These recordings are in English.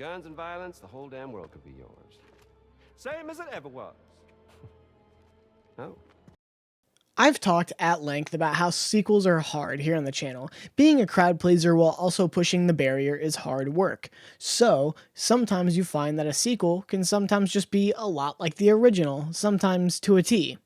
guns and violence, the whole damn world could be yours. Same as it ever was. Oh. I've talked at length about how sequels are hard here on the channel. Being a crowd pleaser while also pushing the barrier is hard work. So, sometimes you find that a sequel can sometimes just be a lot like the original, sometimes to a T.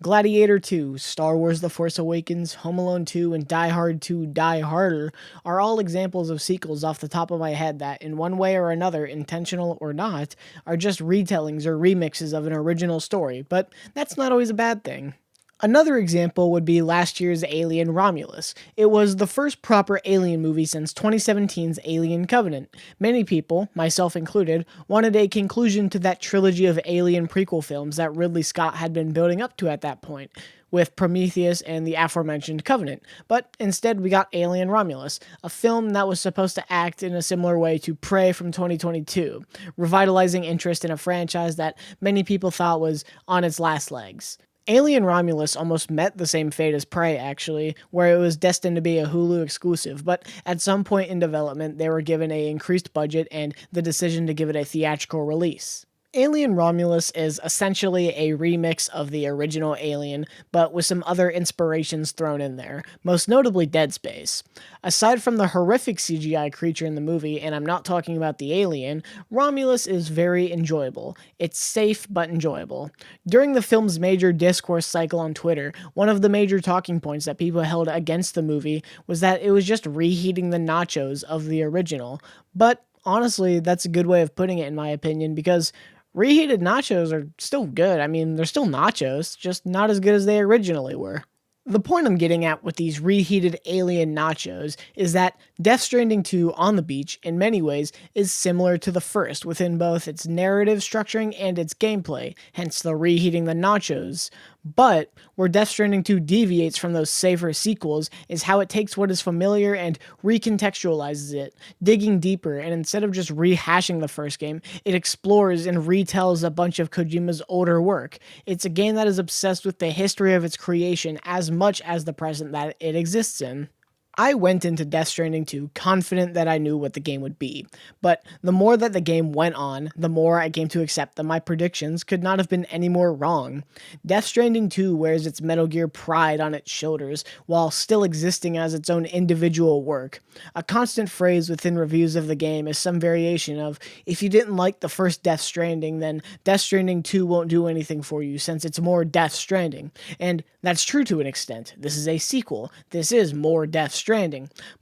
Gladiator 2, Star Wars The Force Awakens, Home Alone 2, and Die Hard 2 Die Harder are all examples of sequels off the top of my head that, in one way or another, intentional or not, are just retellings or remixes of an original story, but that's not always a bad thing. Another example would be last year's Alien Romulus. It was the first proper Alien movie since 2017's Alien Covenant. Many people, myself included, wanted a conclusion to that trilogy of Alien prequel films that Ridley Scott had been building up to at that point, with Prometheus and the aforementioned Covenant. But instead we got Alien Romulus, a film that was supposed to act in a similar way to Prey from 2022, revitalizing interest in a franchise that many people thought was on its last legs. Alien Romulus almost met the same fate as Prey, actually, where it was destined to be a Hulu exclusive, but at some point in development, they were given an increased budget and the decision to give it a theatrical release. Alien Romulus is essentially a remix of the original Alien, but with some other inspirations thrown in there, most notably Dead Space. Aside from the horrific CGI creature in the movie, and I'm not talking about the alien, Romulus is very enjoyable. It's safe but enjoyable. During the film's major discourse cycle on Twitter, one of the major talking points that people held against the movie was that it was just reheating the nachos of the original. But honestly, that's a good way of putting it in my opinion, because reheated nachos are still good. I mean, they're still nachos, just not as good as they originally were. The point I'm getting at with these reheated alien nachos is that Death Stranding 2 on the beach, in many ways, is similar to the first within both its narrative structuring and its gameplay, hence the reheating the nachos. But where Death Stranding 2 deviates from those safer sequels is how it takes what is familiar and recontextualizes it, digging deeper, and instead of just rehashing the first game, it explores and retells a bunch of Kojima's older work. It's a game that is obsessed with the history of its creation as much as the present that it exists in. I went into Death Stranding 2 confident that I knew what the game would be, but the more that the game went on, the more I came to accept that my predictions could not have been any more wrong. Death Stranding 2 wears its Metal Gear pride on its shoulders, while still existing as its own individual work. A constant phrase within reviews of the game is some variation of, if you didn't like the first Death Stranding, then Death Stranding 2 won't do anything for you since it's more Death Stranding. And that's true to an extent. This is a sequel. This is more Death Stranding.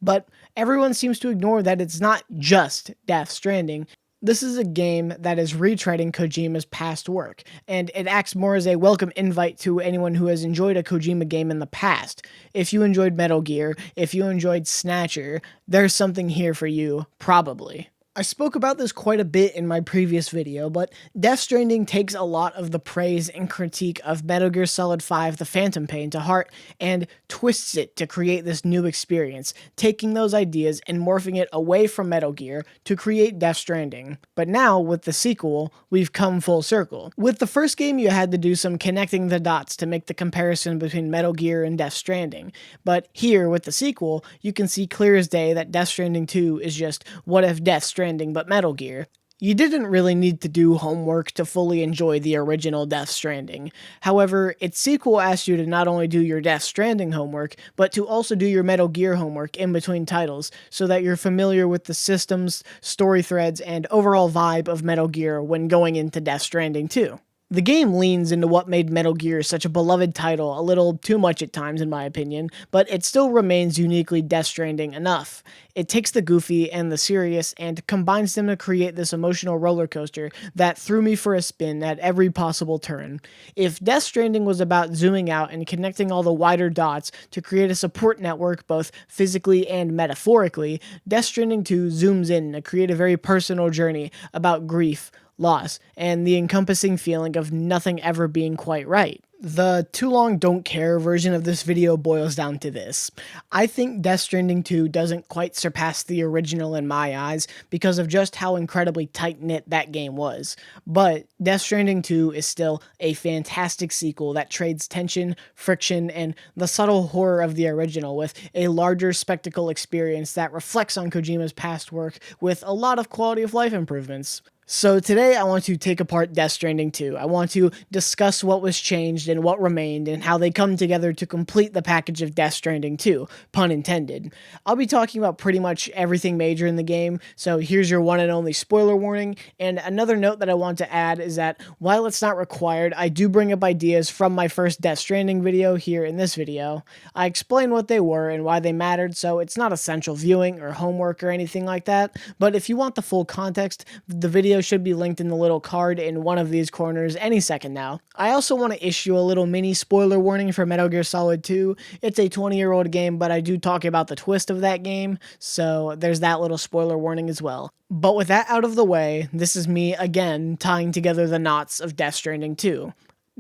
But everyone seems to ignore that it's not just Death Stranding. This is a game that is retreading Kojima's past work, and it acts more as a welcome invite to anyone who has enjoyed a Kojima game in the past. If you enjoyed Metal Gear, if you enjoyed Snatcher, there's something here for you, probably. I spoke about this quite a bit in my previous video, but Death Stranding takes a lot of the praise and critique of Metal Gear Solid 5 The Phantom Pain to heart and twists it to create this new experience, taking those ideas and morphing it away from Metal Gear to create Death Stranding. But now, with the sequel, we've come full circle. With the first game, you had to do some connecting the dots to make the comparison between Metal Gear and Death Stranding. But here, with the sequel, you can see clear as day that Death Stranding 2 is just what if Death Stranding but Metal Gear. You didn't really need to do homework to fully enjoy the original Death Stranding. However, its sequel asks you to not only do your Death Stranding homework, but to also do your Metal Gear homework in between titles, so that you're familiar with the systems, story threads, and overall vibe of Metal Gear when going into Death Stranding 2. The game leans into what made Metal Gear such a beloved title a little too much at times in my opinion, but it still remains uniquely Death Stranding enough. It takes the goofy and the serious and combines them to create this emotional roller coaster that threw me for a spin at every possible turn. If Death Stranding was about zooming out and connecting all the wider dots to create a support network both physically and metaphorically, Death Stranding 2 zooms in to create a very personal journey about grief, loss, and the encompassing feeling of nothing ever being quite right. The too long don't care version of this video boils down to this. I think Death Stranding 2 doesn't quite surpass the original in my eyes because of just how incredibly tight-knit that game was. But Death Stranding 2 is still a fantastic sequel that trades tension, friction, and the subtle horror of the original with a larger spectacle experience that reflects on Kojima's past work with a lot of quality of life improvements. So today I want to take apart Death Stranding 2. I want to discuss what was changed and what remained and how they come together to complete the package of Death Stranding 2, pun intended. I'll be talking about pretty much everything major in the game, so here's your one and only spoiler warning. And another note that I want to add is that while it's not required, I do bring up ideas from my first Death Stranding video here in this video. I explain what they were and why they mattered, so it's not essential viewing or homework or anything like that, but if you want the full context, the video should be linked in the little card in one of these corners any second now. I also want to issue a little mini spoiler warning for Metal Gear Solid 2. It's a 20-year-old game, but I do talk about the twist of that game, so there's that little spoiler warning as well. But with that out of the way, this is me again tying together the knots of Death Stranding 2.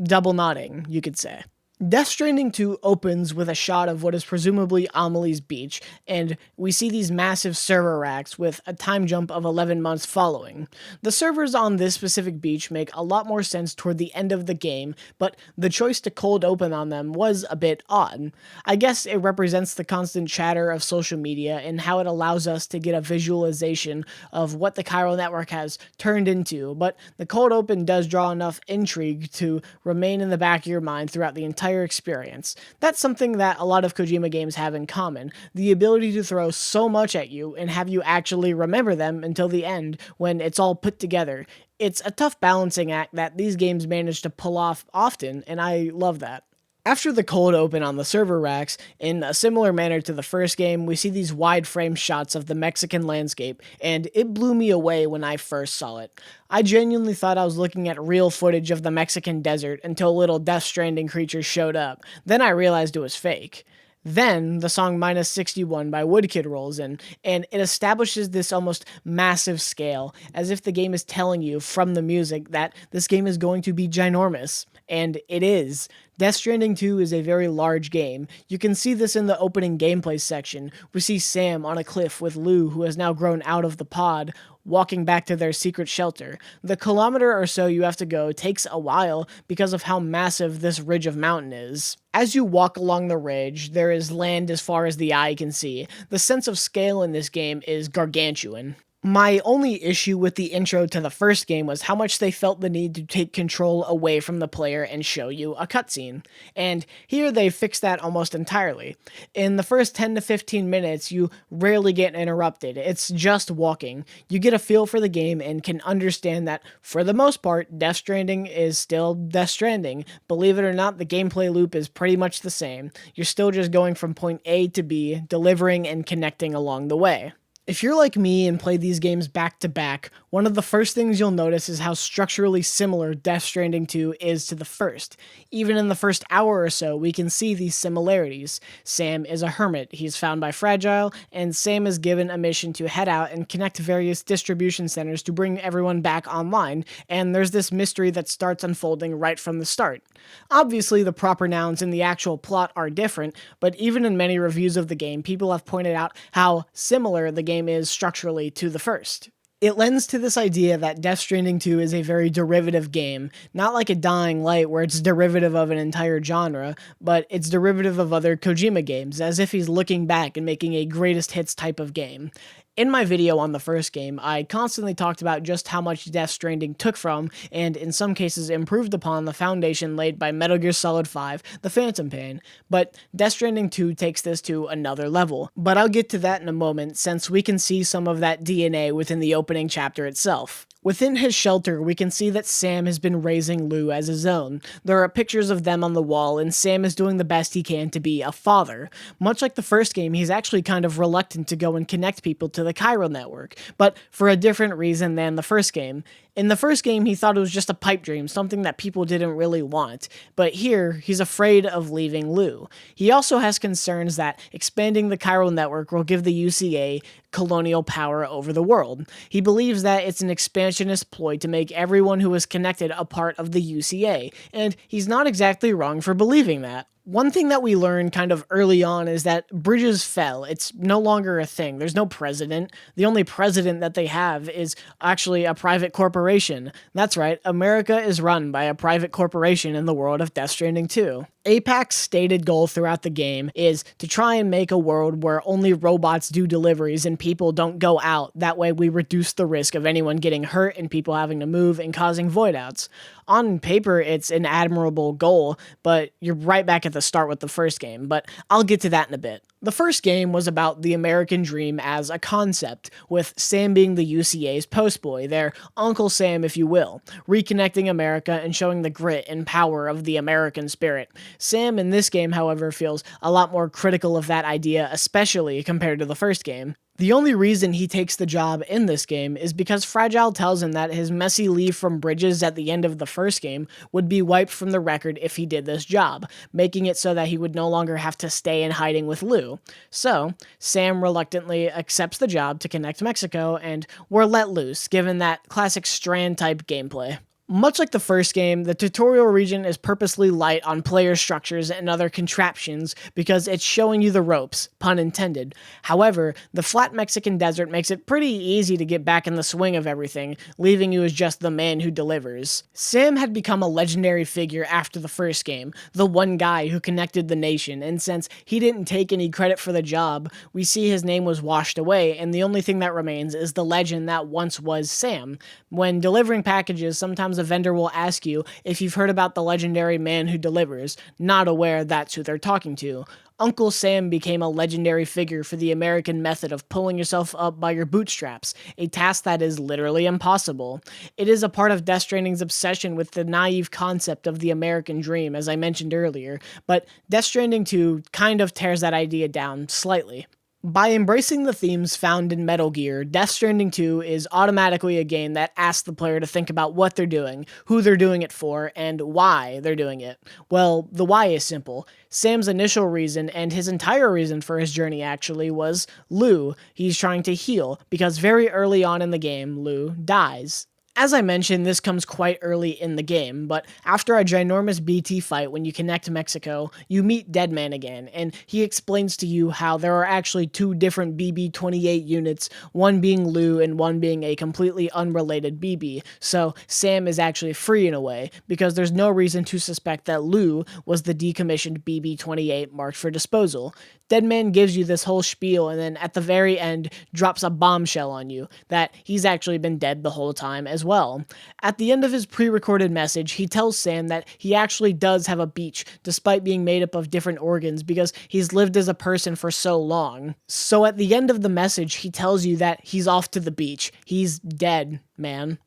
Double knotting, you could say. Death Stranding 2 opens with a shot of what is presumably Amelie's beach, and we see these massive server racks with a time jump of 11 months following. The servers on this specific beach make a lot more sense toward the end of the game, but the choice to cold open on them was a bit odd. I guess it represents the constant chatter of social media and how it allows us to get a visualization of what the chiral network has turned into, but the cold open does draw enough intrigue to remain in the back of your mind throughout the entire experience. That's something that a lot of Kojima games have in common, the ability to throw so much at you and have you actually remember them until the end when it's all put together. It's a tough balancing act that these games manage to pull off often, and I love that. After the cold open on the server racks, in a similar manner to the first game, we see these wide frame shots of the Mexican landscape, and it blew me away when I first saw it. I genuinely thought I was looking at real footage of the Mexican desert until little Death Stranding creatures showed up. Then I realized it was fake. Then the song Minus 61 by Woodkid rolls in, and it establishes this almost massive scale, as if the game is telling you from the music that this game is going to be ginormous. And it is. Death Stranding 2 is a very large game. You can see this in the opening gameplay section. We see Sam on a cliff with Lou, who has now grown out of the pod, walking back to their secret shelter. The kilometer or so you have to go takes a while because of how massive this ridge of mountain is. As you walk along the ridge, there is land as far as the eye can see. The sense of scale in this game is gargantuan. My only issue with the intro to the first game was how much they felt the need to take control away from the player and show you a cutscene. And here they fixed that almost entirely. In the first 10 to 15 minutes, you rarely get interrupted. It's just walking. You get a feel for the game and can understand that, for the most part, Death Stranding is still Death Stranding. Believe it or not, the gameplay loop is pretty much the same. You're still just going from point A to B, delivering and connecting along the way. If you're like me and play these games back to back, one of the first things you'll notice is how structurally similar Death Stranding 2 is to the first. Even in the first hour or so, we can see these similarities. Sam is a hermit, he's found by Fragile, and Sam is given a mission to head out and connect various distribution centers to bring everyone back online, and there's this mystery that starts unfolding right from the start. Obviously, the proper nouns in the actual plot are different, but even in many reviews of the game, people have pointed out how similar the game is structurally to the first. It lends to this idea that Death Stranding 2 is a very derivative game, not like a Dying Light where it's derivative of an entire genre, but it's derivative of other Kojima games, as if he's looking back and making a greatest hits type of game. In my video on the first game, I constantly talked about just how much Death Stranding took from, and in some cases improved upon, the foundation laid by Metal Gear Solid 5, The Phantom Pain, but Death Stranding 2 takes this to another level. But I'll get to that in a moment, since we can see some of that DNA within the opening chapter itself. Within his shelter, we can see that Sam has been raising Lou as his own. There are pictures of them on the wall, and Sam is doing the best he can to be a father. Much like the first game, he's actually kind of reluctant to go and connect people to the chiral network, but for a different reason than the first game. In the first game, he thought it was just a pipe dream, something that people didn't really want. But here, he's afraid of leaving Lou. He also has concerns that expanding the chiral network will give the UCA colonial power over the world. He believes that it's an expansionist ploy to make everyone who is connected a part of the UCA, and he's not exactly wrong for believing that. One thing that we learned kind of early on is that bridges fell. It's no longer a thing. There's no president. The only president that they have is actually a private corporation. That's right, America is run by a private corporation in the world of Death Stranding 2. APAC's stated goal throughout the game is to try and make a world where only robots do deliveries and people don't go out. That way we reduce the risk of anyone getting hurt and people having to move and causing voidouts. On paper, it's an admirable goal, but you're right back at the start with the first game, but I'll get to that in a bit. The first game was about the American dream as a concept, with Sam being the UCA's postboy, their Uncle Sam if you will, reconnecting America and showing the grit and power of the American spirit. Sam in this game, however, feels a lot more critical of that idea, especially compared to the first game. The only reason he takes the job in this game is because Fragile tells him that his messy leave from Bridges at the end of the first game would be wiped from the record if he did this job, making it so that he would no longer have to stay in hiding with Lou. So, Sam reluctantly accepts the job to connect Mexico, and we're let loose, given that classic Strand-type gameplay. Much like the first game, the tutorial region is purposely light on player structures and other contraptions because it's showing you the ropes, pun intended. However, the flat Mexican desert makes it pretty easy to get back in the swing of everything, leaving you as just the man who delivers. Sam had become a legendary figure after the first game, the one guy who connected the nation, and since he didn't take any credit for the job, we see his name was washed away, and the only thing that remains is the legend that once was Sam. When delivering packages, sometimes a vendor will ask you if you've heard about the legendary man who delivers, not aware that's who they're talking to. Uncle Sam became a legendary figure for the American method of pulling yourself up by your bootstraps, a task that is literally impossible. It is a part of Death Stranding's obsession with the naive concept of the American dream, as I mentioned earlier, but Death Stranding 2 kind of tears that idea down slightly. By embracing the themes found in Metal Gear, Death Stranding 2 is automatically a game that asks the player to think about what they're doing, who they're doing it for, and why they're doing it. Well, the why is simple. Sam's initial reason, and his entire reason for his journey actually, was Lou. He's trying to heal, because very early on in the game, Lou dies. As I mentioned, this comes quite early in the game, but after a ginormous BT fight when you connect to Mexico, you meet Deadman again, and he explains to you how there are actually two different BB-28 units, one being Lou and one being a completely unrelated BB, so Sam is actually free in a way, because there's no reason to suspect that Lou was the decommissioned BB-28 marked for disposal. Deadman gives you this whole spiel and then at the very end drops a bombshell on you that he's actually been dead the whole time as well. At the end of his pre-recorded message, he tells Sam that he actually does have a beach despite being made up of different organs because he's lived as a person for so long. So at the end of the message, he tells you that he's off to the beach. He's dead, man.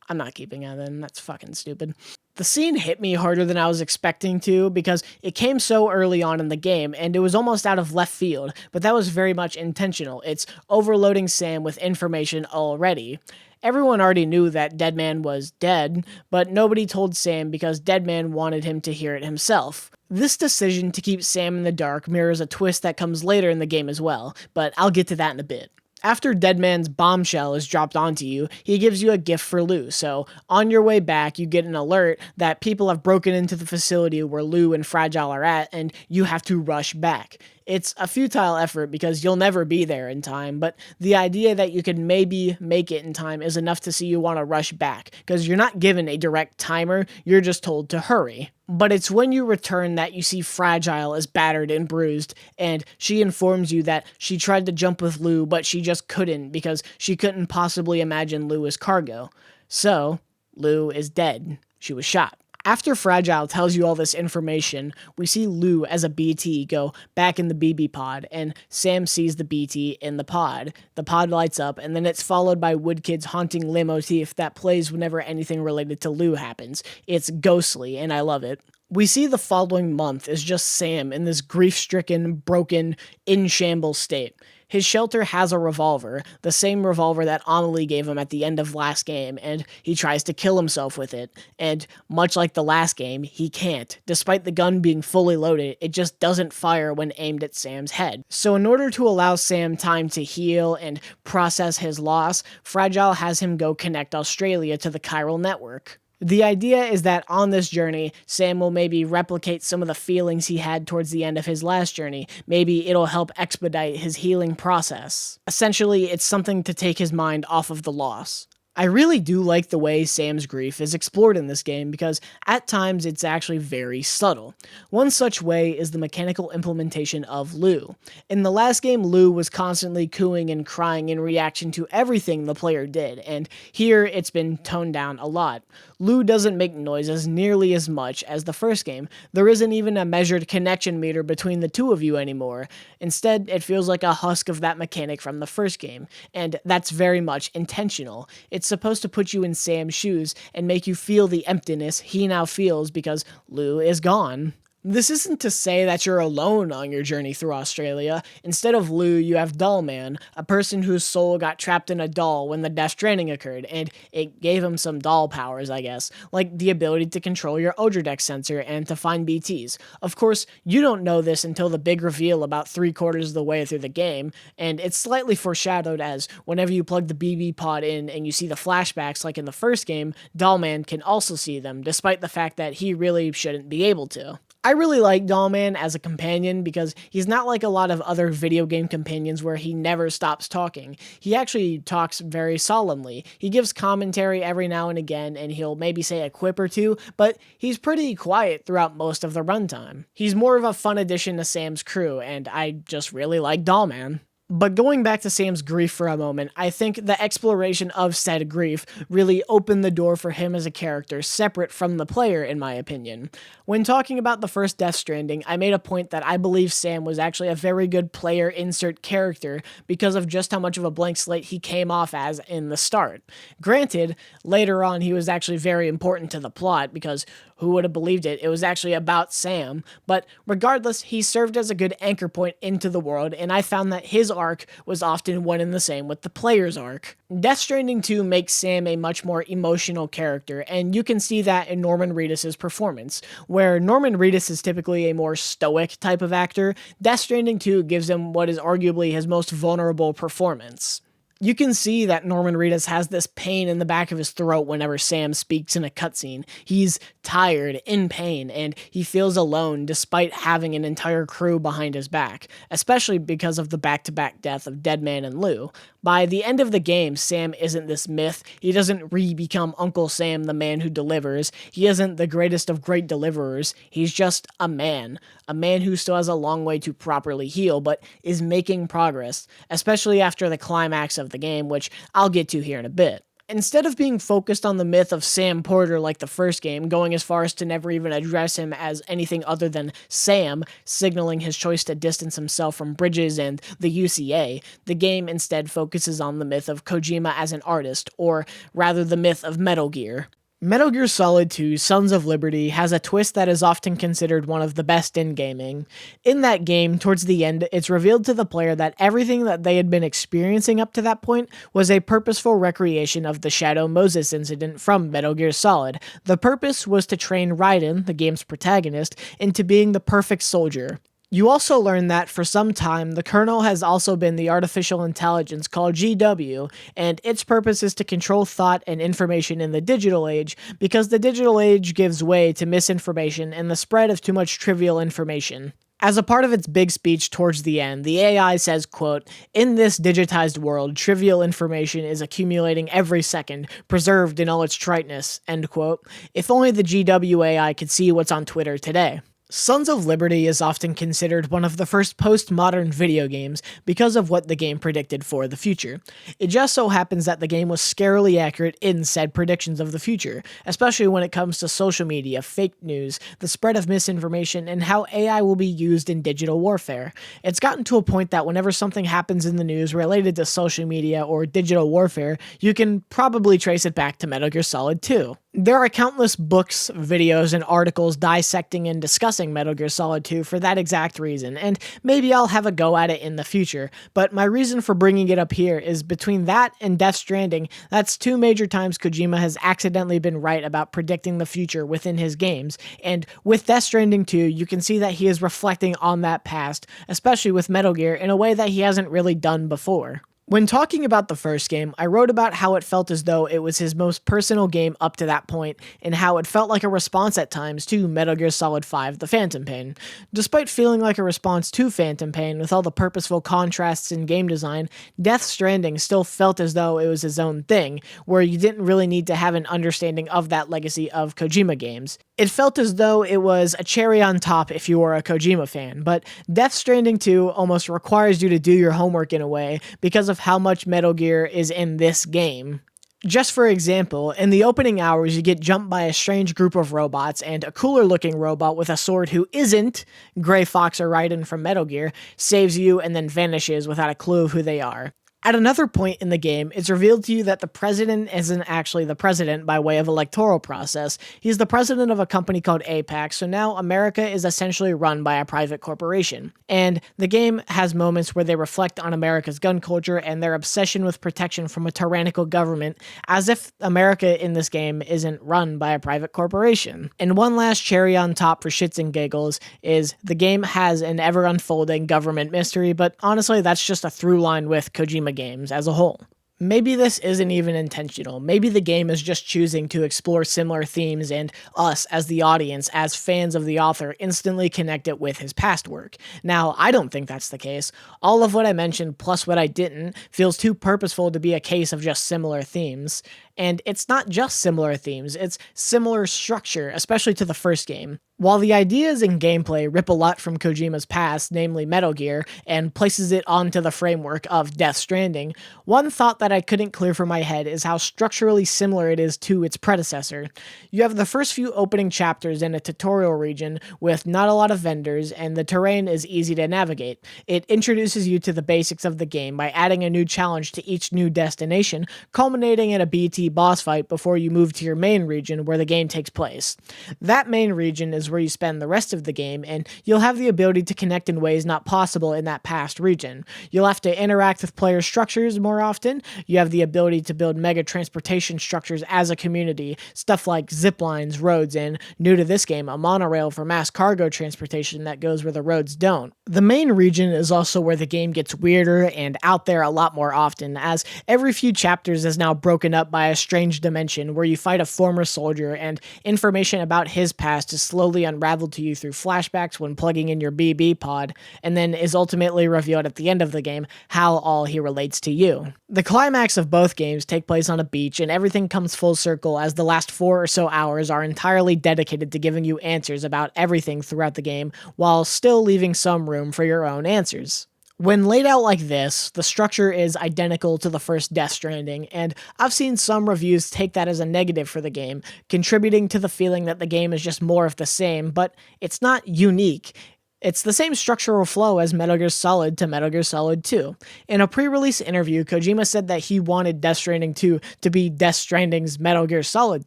I'm not keeping that in. That's fucking stupid. The scene hit me harder than I was expecting to because it came so early on in the game and it was almost out of left field, but that was very much intentional. It's overloading Sam with information already. Everyone already knew that Deadman was dead, but nobody told Sam because Deadman wanted him to hear it himself. This decision to keep Sam in the dark mirrors a twist that comes later in the game as well, but I'll get to that in a bit. After Deadman's bombshell is dropped onto you, he gives you a gift for Lou, so on your way back you get an alert that people have broken into the facility where Lou and Fragile are at, and you have to rush back. It's a futile effort because you'll never be there in time, but the idea that you could maybe make it in time is enough to see you want to rush back, because you're not given a direct timer, you're just told to hurry. But it's when you return that you see Fragile as battered and bruised, and she informs you that she tried to jump with Lou, but she just couldn't because she couldn't possibly imagine Lou as cargo. So, Lou is dead. She was shot. After Fragile tells you all this information, we see Lou as a BT go back in the BB pod, and Sam sees the BT in the pod. The pod lights up, and then it's followed by Woodkid's haunting leitmotif that plays whenever anything related to Lou happens. It's ghostly, and I love it. We see the following month is just Sam in this grief-stricken, broken, in-shambles state. His shelter has a revolver, the same revolver that Amelie gave him at the end of last game, and he tries to kill himself with it. And much like the last game, he can't. Despite the gun being fully loaded, it just doesn't fire when aimed at Sam's head. So in order to allow Sam time to heal and process his loss, Fragile has him go connect Australia to the chiral network. The idea is that on this journey, Sam will maybe replicate some of the feelings he had towards the end of his last journey. Maybe it'll help expedite his healing process. Essentially, it's something to take his mind off of the loss. I really do like the way Sam's grief is explored in this game because at times it's actually very subtle. One such way is the mechanical implementation of Lou. In the last game, Lou was constantly cooing and crying in reaction to everything the player did, and here it's been toned down a lot. Lou doesn't make noises nearly as much as the first game. There isn't even a measured connection meter between the two of you anymore. Instead, it feels like a husk of that mechanic from the first game, and that's very much intentional. It's supposed to put you in Sam's shoes and make you feel the emptiness he now feels because Lou is gone. This isn't to say that you're alone on your journey through Australia. Instead of Lou, you have Dollman, a person whose soul got trapped in a doll when the Death Stranding occurred, and it gave him some doll powers, I guess, like the ability to control your Odredex sensor and to find BTs. Of course, you don't know this until the big reveal about 3/4 of the way through the game, and it's slightly foreshadowed as whenever you plug the BB pod in and you see the flashbacks like in the first game, Dollman can also see them, despite the fact that he really shouldn't be able to. I really like Dollman as a companion because he's not like a lot of other video game companions where he never stops talking. He actually talks very solemnly. He gives commentary every now and again, and he'll maybe say a quip or two, but he's pretty quiet throughout most of the runtime. He's more of a fun addition to Sam's crew, and I just really like Dollman. But going back to Sam's grief for a moment, I think the exploration of said grief really opened the door for him as a character separate from the player, in my opinion. When talking about the first Death Stranding, I made a point that I believe Sam was actually a very good player insert character because of just how much of a blank slate he came off as in the start. Granted, later on he was actually very important to the plot because who would have believed it? It was actually about Sam. But regardless, he served as a good anchor point into the world, and I found that his arc was often one and the same with the player's arc. Death Stranding 2 makes Sam a much more emotional character, and you can see that in Norman Reedus' performance. Where Norman Reedus is typically a more stoic type of actor, Death Stranding 2 gives him what is arguably his most vulnerable performance. You can see that Norman Reedus has this pain in the back of his throat whenever Sam speaks in a cutscene. He's tired, in pain, and he feels alone despite having an entire crew behind his back, especially because of the back-to-back death of Deadman and Lou. By the end of the game, Sam isn't this myth. He doesn't re-become Uncle Sam, the man who delivers. He isn't the greatest of great deliverers. He's just a man who still has a long way to properly heal, but is making progress, especially after the climax of the game, which I'll get to here in a bit. Instead of being focused on the myth of Sam Porter like the first game, going as far as to never even address him as anything other than Sam, signaling his choice to distance himself from Bridges and the UCA, the game instead focuses on the myth of Kojima as an artist, or rather the myth of Metal Gear. Metal Gear Solid 2 Sons of Liberty has a twist that is often considered one of the best in gaming. In that game, towards the end, it's revealed to the player that everything that they had been experiencing up to that point was a purposeful recreation of the Shadow Moses incident from Metal Gear Solid. The purpose was to train Raiden, the game's protagonist, into being the perfect soldier. You also learn that for some time, the kernel has also been the artificial intelligence called GW, and its purpose is to control thought and information in the digital age, because the digital age gives way to misinformation and the spread of too much trivial information. As a part of its big speech towards the end, the AI says, quote, "In this digitized world, trivial information is accumulating every second, preserved in all its triteness," end quote. If only the GW AI could see what's on Twitter today. Sons of Liberty is often considered one of the first postmodern video games because of what the game predicted for the future. It just so happens that the game was scarily accurate in said predictions of the future, especially when it comes to social media, fake news, the spread of misinformation, and how AI will be used in digital warfare. It's gotten to a point that whenever something happens in the news related to social media or digital warfare, you can probably trace it back to Metal Gear Solid 2. There are countless books, videos, and articles dissecting and discussing Metal Gear Solid 2 for that exact reason, and maybe I'll have a go at it in the future, but my reason for bringing it up here is between that and Death Stranding, that's two major times Kojima has accidentally been right about predicting the future within his games, and with Death Stranding 2, you can see that he is reflecting on that past, especially with Metal Gear, in a way that he hasn't really done before. When talking about the first game, I wrote about how it felt as though it was his most personal game up to that point, and how it felt like a response at times to Metal Gear Solid 5 The Phantom Pain. Despite feeling like a response to Phantom Pain with all the purposeful contrasts in game design, Death Stranding still felt as though it was his own thing, where you didn't really need to have an understanding of that legacy of Kojima games. It felt as though it was a cherry on top if you were a Kojima fan, but Death Stranding 2 almost requires you to do your homework in a way because of how much Metal Gear is in this game. Just for example, in the opening hours you get jumped by a strange group of robots, and a cooler looking robot with a sword who isn't Gray Fox or Raiden from Metal Gear saves you and then vanishes without a clue of who they are. At another point in the game, it's revealed to you that the president isn't actually the president by way of electoral process. He's the president of a company called APAC, so now America is essentially run by a private corporation. And the game has moments where they reflect on America's gun culture and their obsession with protection from a tyrannical government, as if America in this game isn't run by a private corporation. And one last cherry on top for shits and giggles is the game has an ever-unfolding government mystery, but honestly that's just a through line with Kojima games as a whole. Maybe this isn't even intentional. Maybe the game is just choosing to explore similar themes and us, as the audience, as fans of the author, instantly connect it with his past work. Now, I don't think that's the case. All of what I mentioned, plus what I didn't, feels too purposeful to be a case of just similar themes. And it's not just similar themes, it's similar structure, especially to the first game. While the ideas and gameplay rip a lot from Kojima's past, namely Metal Gear, and places it onto the framework of Death Stranding, one thought that I couldn't clear from my head is how structurally similar it is to its predecessor. You have the first few opening chapters in a tutorial region with not a lot of vendors, and the terrain is easy to navigate. It introduces you to the basics of the game by adding a new challenge to each new destination, culminating in a BT boss fight before you move to your main region where the game takes place. That main region is where you spend the rest of the game, and you'll have the ability to connect in ways not possible in that past region. You'll have to interact with player structures more often. You have the ability to build mega transportation structures as a community, stuff like zip lines, roads, and, new to this game, a monorail for mass cargo transportation that goes where the roads don't. The main region is also where the game gets weirder and out there a lot more often, as every few chapters is now broken up by a strange dimension where you fight a former soldier, and information about his past is slowly unraveled to you through flashbacks when plugging in your BB pod, and then is ultimately revealed at the end of the game how all he relates to you. The climax of both games take place on a beach, and everything comes full circle as the last 4 or so hours are entirely dedicated to giving you answers about everything throughout the game, while still leaving some room for your own answers. When laid out like this, the structure is identical to the first Death Stranding, and I've seen some reviews take that as a negative for the game, contributing to the feeling that the game is just more of the same, but it's not unique. It's the same structural flow as Metal Gear Solid to Metal Gear Solid 2. In a pre-release interview, Kojima said that he wanted Death Stranding 2 to be Death Stranding's Metal Gear Solid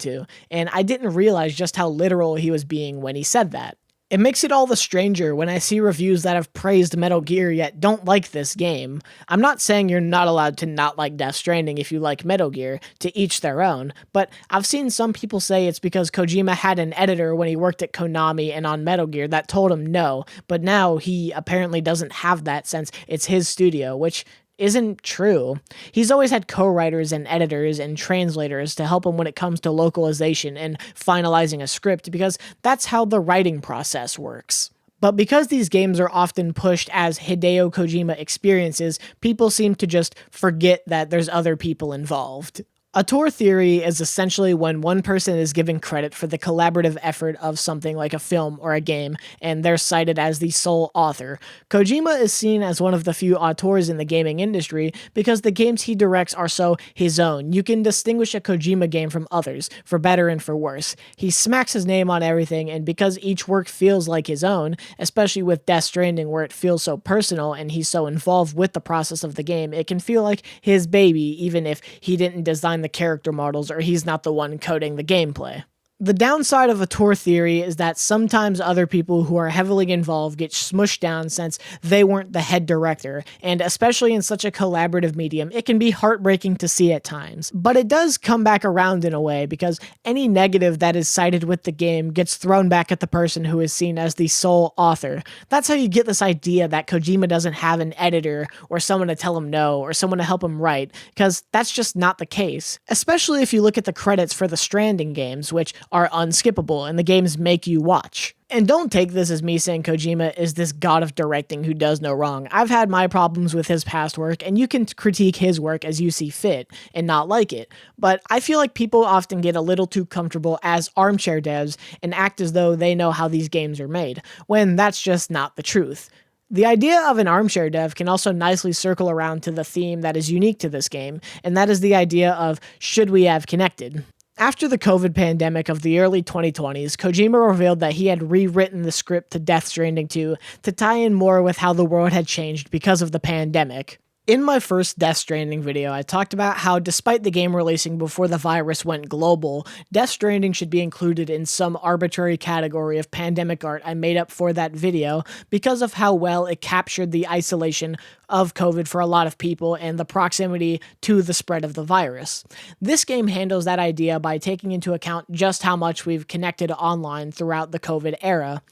2, and I didn't realize just how literal he was being when he said that. It makes it all the stranger when I see reviews that have praised Metal Gear yet don't like this game. I'm not saying you're not allowed to not like Death Stranding if you like Metal Gear, to each their own, but I've seen some people say it's because Kojima had an editor when he worked at Konami and on Metal Gear that told him no, but now he apparently doesn't have that since it's his studio, which isn't true. He's always had co-writers and editors and translators to help him when it comes to localization and finalizing a script, because that's how the writing process works. But because these games are often pushed as Hideo Kojima experiences, people seem to just forget that there's other people involved. Auteur theory is essentially when one person is given credit for the collaborative effort of something like a film or a game, and they're cited as the sole author. Kojima is seen as one of the few auteurs in the gaming industry because the games he directs are so his own. You can distinguish a Kojima game from others, for better and for worse. He smacks his name on everything, and because each work feels like his own, especially with Death Stranding where it feels so personal and he's so involved with the process of the game, it can feel like his baby even if he didn't design design the character models or he's not the one coding the gameplay. The downside of a tour theory is that sometimes other people who are heavily involved get smushed down since they weren't the head director, and especially in such a collaborative medium, it can be heartbreaking to see at times. But it does come back around in a way, because any negative that is cited with the game gets thrown back at the person who is seen as the sole author. That's how you get this idea that Kojima doesn't have an editor or someone to tell him no or someone to help him write, because that's just not the case. Especially if you look at the credits for the Stranding games, which are unskippable and the games make you watch. And don't take this as me saying Kojima is this god of directing who does no wrong. I've had my problems with his past work, and you can critique his work as you see fit and not like it. But I feel like people often get a little too comfortable as armchair devs and act as though they know how these games are made, when that's just not the truth. The idea of an armchair dev can also nicely circle around to the theme that is unique to this game, and that is the idea of should we have connected. After the COVID pandemic of the early 2020s, Kojima revealed that he had rewritten the script to Death Stranding 2 to tie in more with how the world had changed because of the pandemic. In my first Death Stranding video, I talked about how despite the game releasing before the virus went global, Death Stranding should be included in some arbitrary category of pandemic art I made up for that video because of how well it captured the isolation of COVID for a lot of people and the proximity to the spread of the virus. This game handles that idea by taking into account just how much we've connected online throughout the COVID era.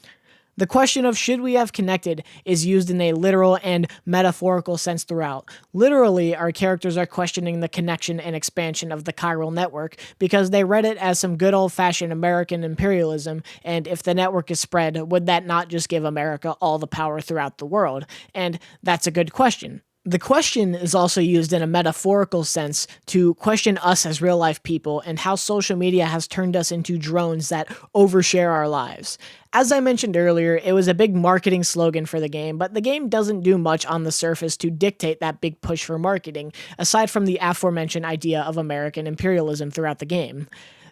The question of should we have connected is used in a literal and metaphorical sense throughout. Literally, our characters are questioning the connection and expansion of the chiral network because they read it as some good old-fashioned American imperialism, and if the network is spread, would that not just give America all the power throughout the world? And that's a good question. The question is also used in a metaphorical sense to question us as real-life people and how social media has turned us into drones that overshare our lives. As I mentioned earlier, it was a big marketing slogan for the game, but the game doesn't do much on the surface to dictate that big push for marketing, aside from the aforementioned idea of American imperialism throughout the game.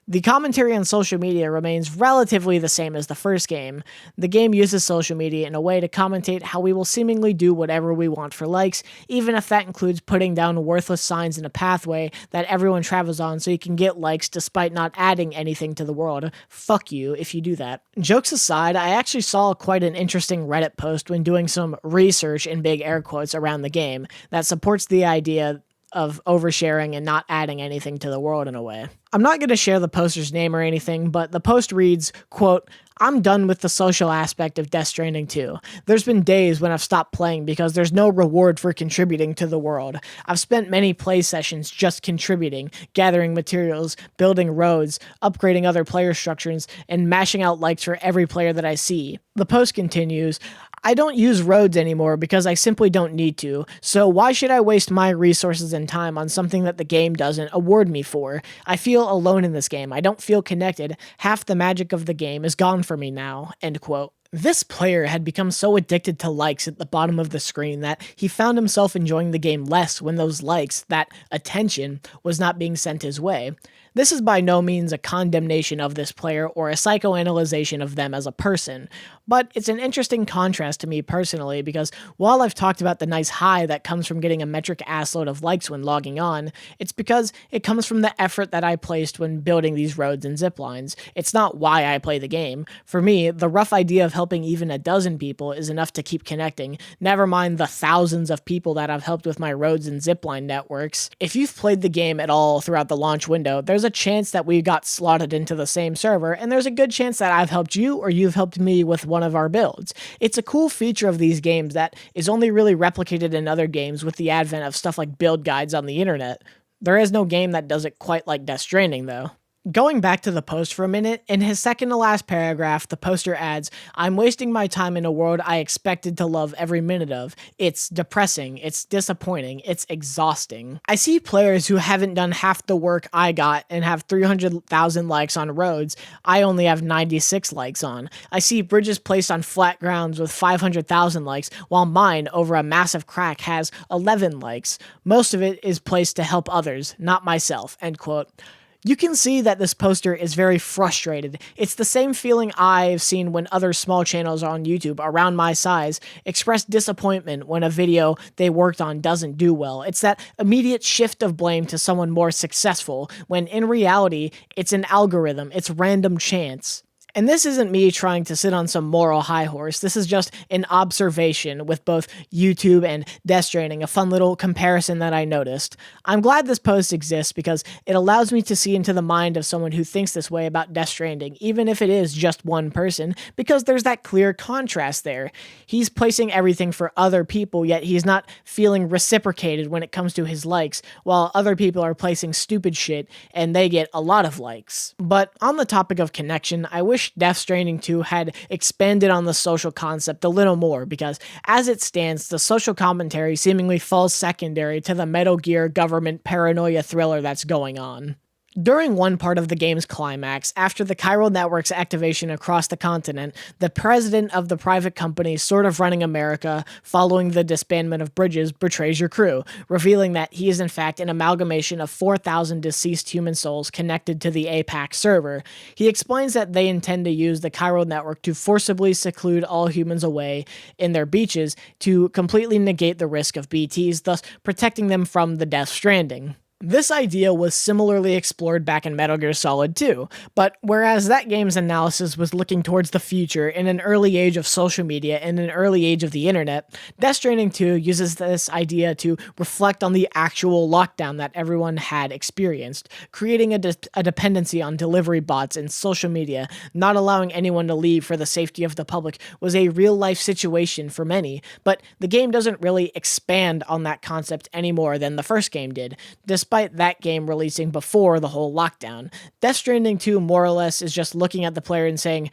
The commentary on social media remains relatively the same as the first game. The game uses social media in a way to commentate how we will seemingly do whatever we want for likes, even if that includes putting down worthless signs in a pathway that everyone travels on so you can get likes despite not adding anything to the world. Fuck you if you do that. Jokes aside, I actually saw quite an interesting Reddit post when doing some research in big air quotes around the game that supports the idea of oversharing and not adding anything to the world in a way. I'm not going to share the poster's name or anything, but the post reads, quote, "I'm done with the social aspect of Death Stranding 2. There's been days when I've stopped playing because there's no reward for contributing to the world. I've spent many play sessions just contributing, gathering materials, building roads, upgrading other player structures, and mashing out likes for every player that I see." The post continues, "I don't use roads anymore because I simply don't need to, so why should I waste my resources and time on something that the game doesn't award me for? I feel alone in this game. I don't feel connected. Half the magic of the game is gone for me now." End quote. This player had become so addicted to likes at the bottom of the screen that he found himself enjoying the game less when those likes, that attention, was not being sent his way. This is by no means a condemnation of this player or a psychoanalyzation of them as a person, but it's an interesting contrast to me personally because while I've talked about the nice high that comes from getting a metric assload of likes when logging on, it's because it comes from the effort that I placed when building these roads and zip lines. It's not why I play the game. For me, the rough idea of helping even a dozen people is enough to keep connecting, never mind the thousands of people that I've helped with my roads and zipline networks. If you've played the game at all throughout the launch window, there's a chance that we got slotted into the same server, and there's a good chance that I've helped you or you've helped me with one of our builds. It's a cool feature of these games that is only really replicated in other games with the advent of stuff like build guides on the internet. There is no game that does it quite like Death Stranding, though. Going back to the post for a minute, in his second to last paragraph, the poster adds, "I'm wasting my time in a world I expected to love every minute of. It's depressing, it's disappointing, it's exhausting." I see players who haven't done half the work I got and have 300,000 likes on roads I only have 96 likes on. I see bridges placed on flat grounds with 500,000 likes, while mine over a massive crack has 11 likes. Most of it is placed to help others, not myself, end quote. You can see that this poster is very frustrated. It's the same feeling I've seen when other small channels on YouTube around my size express disappointment when a video they worked on doesn't do well. It's that immediate shift of blame to someone more successful, when in reality, it's an algorithm, it's random chance. And this isn't me trying to sit on some moral high horse. This is just an observation with both YouTube and Death Stranding, a fun little comparison that I noticed. I'm glad this post exists because it allows me to see into the mind of someone who thinks this way about Death Stranding, even if it is just one person, because there's that clear contrast there. He's placing everything for other people, yet he's not feeling reciprocated when it comes to his likes, while other people are placing stupid shit and they get a lot of likes. But on the topic of connection, I wish Death Stranding 2 had expanded on the social concept a little more, because as it stands, the social commentary seemingly falls secondary to the Metal Gear government paranoia thriller that's going on. During one part of the game's climax, after the chiral network's activation across the continent, the president of the private company sort of running America following the disbandment of Bridges betrays your crew, revealing that he is in fact an amalgamation of 4,000 deceased human souls connected to the APAC server. He explains that they intend to use the chiral network to forcibly seclude all humans away in their beaches to completely negate the risk of BTs, thus protecting them from the Death Stranding. This idea was similarly explored back in Metal Gear Solid 2, but whereas that game's analysis was looking towards the future in an early age of social media and an early age of the internet, Death Stranding 2 uses this idea to reflect on the actual lockdown that everyone had experienced, creating a dependency on delivery bots and social media. Not allowing anyone to leave for the safety of the public was a real-life situation for many, but the game doesn't really expand on that concept any more than the first game did, despite that game releasing before the whole lockdown. Death Stranding 2 more or less is just looking at the player and saying,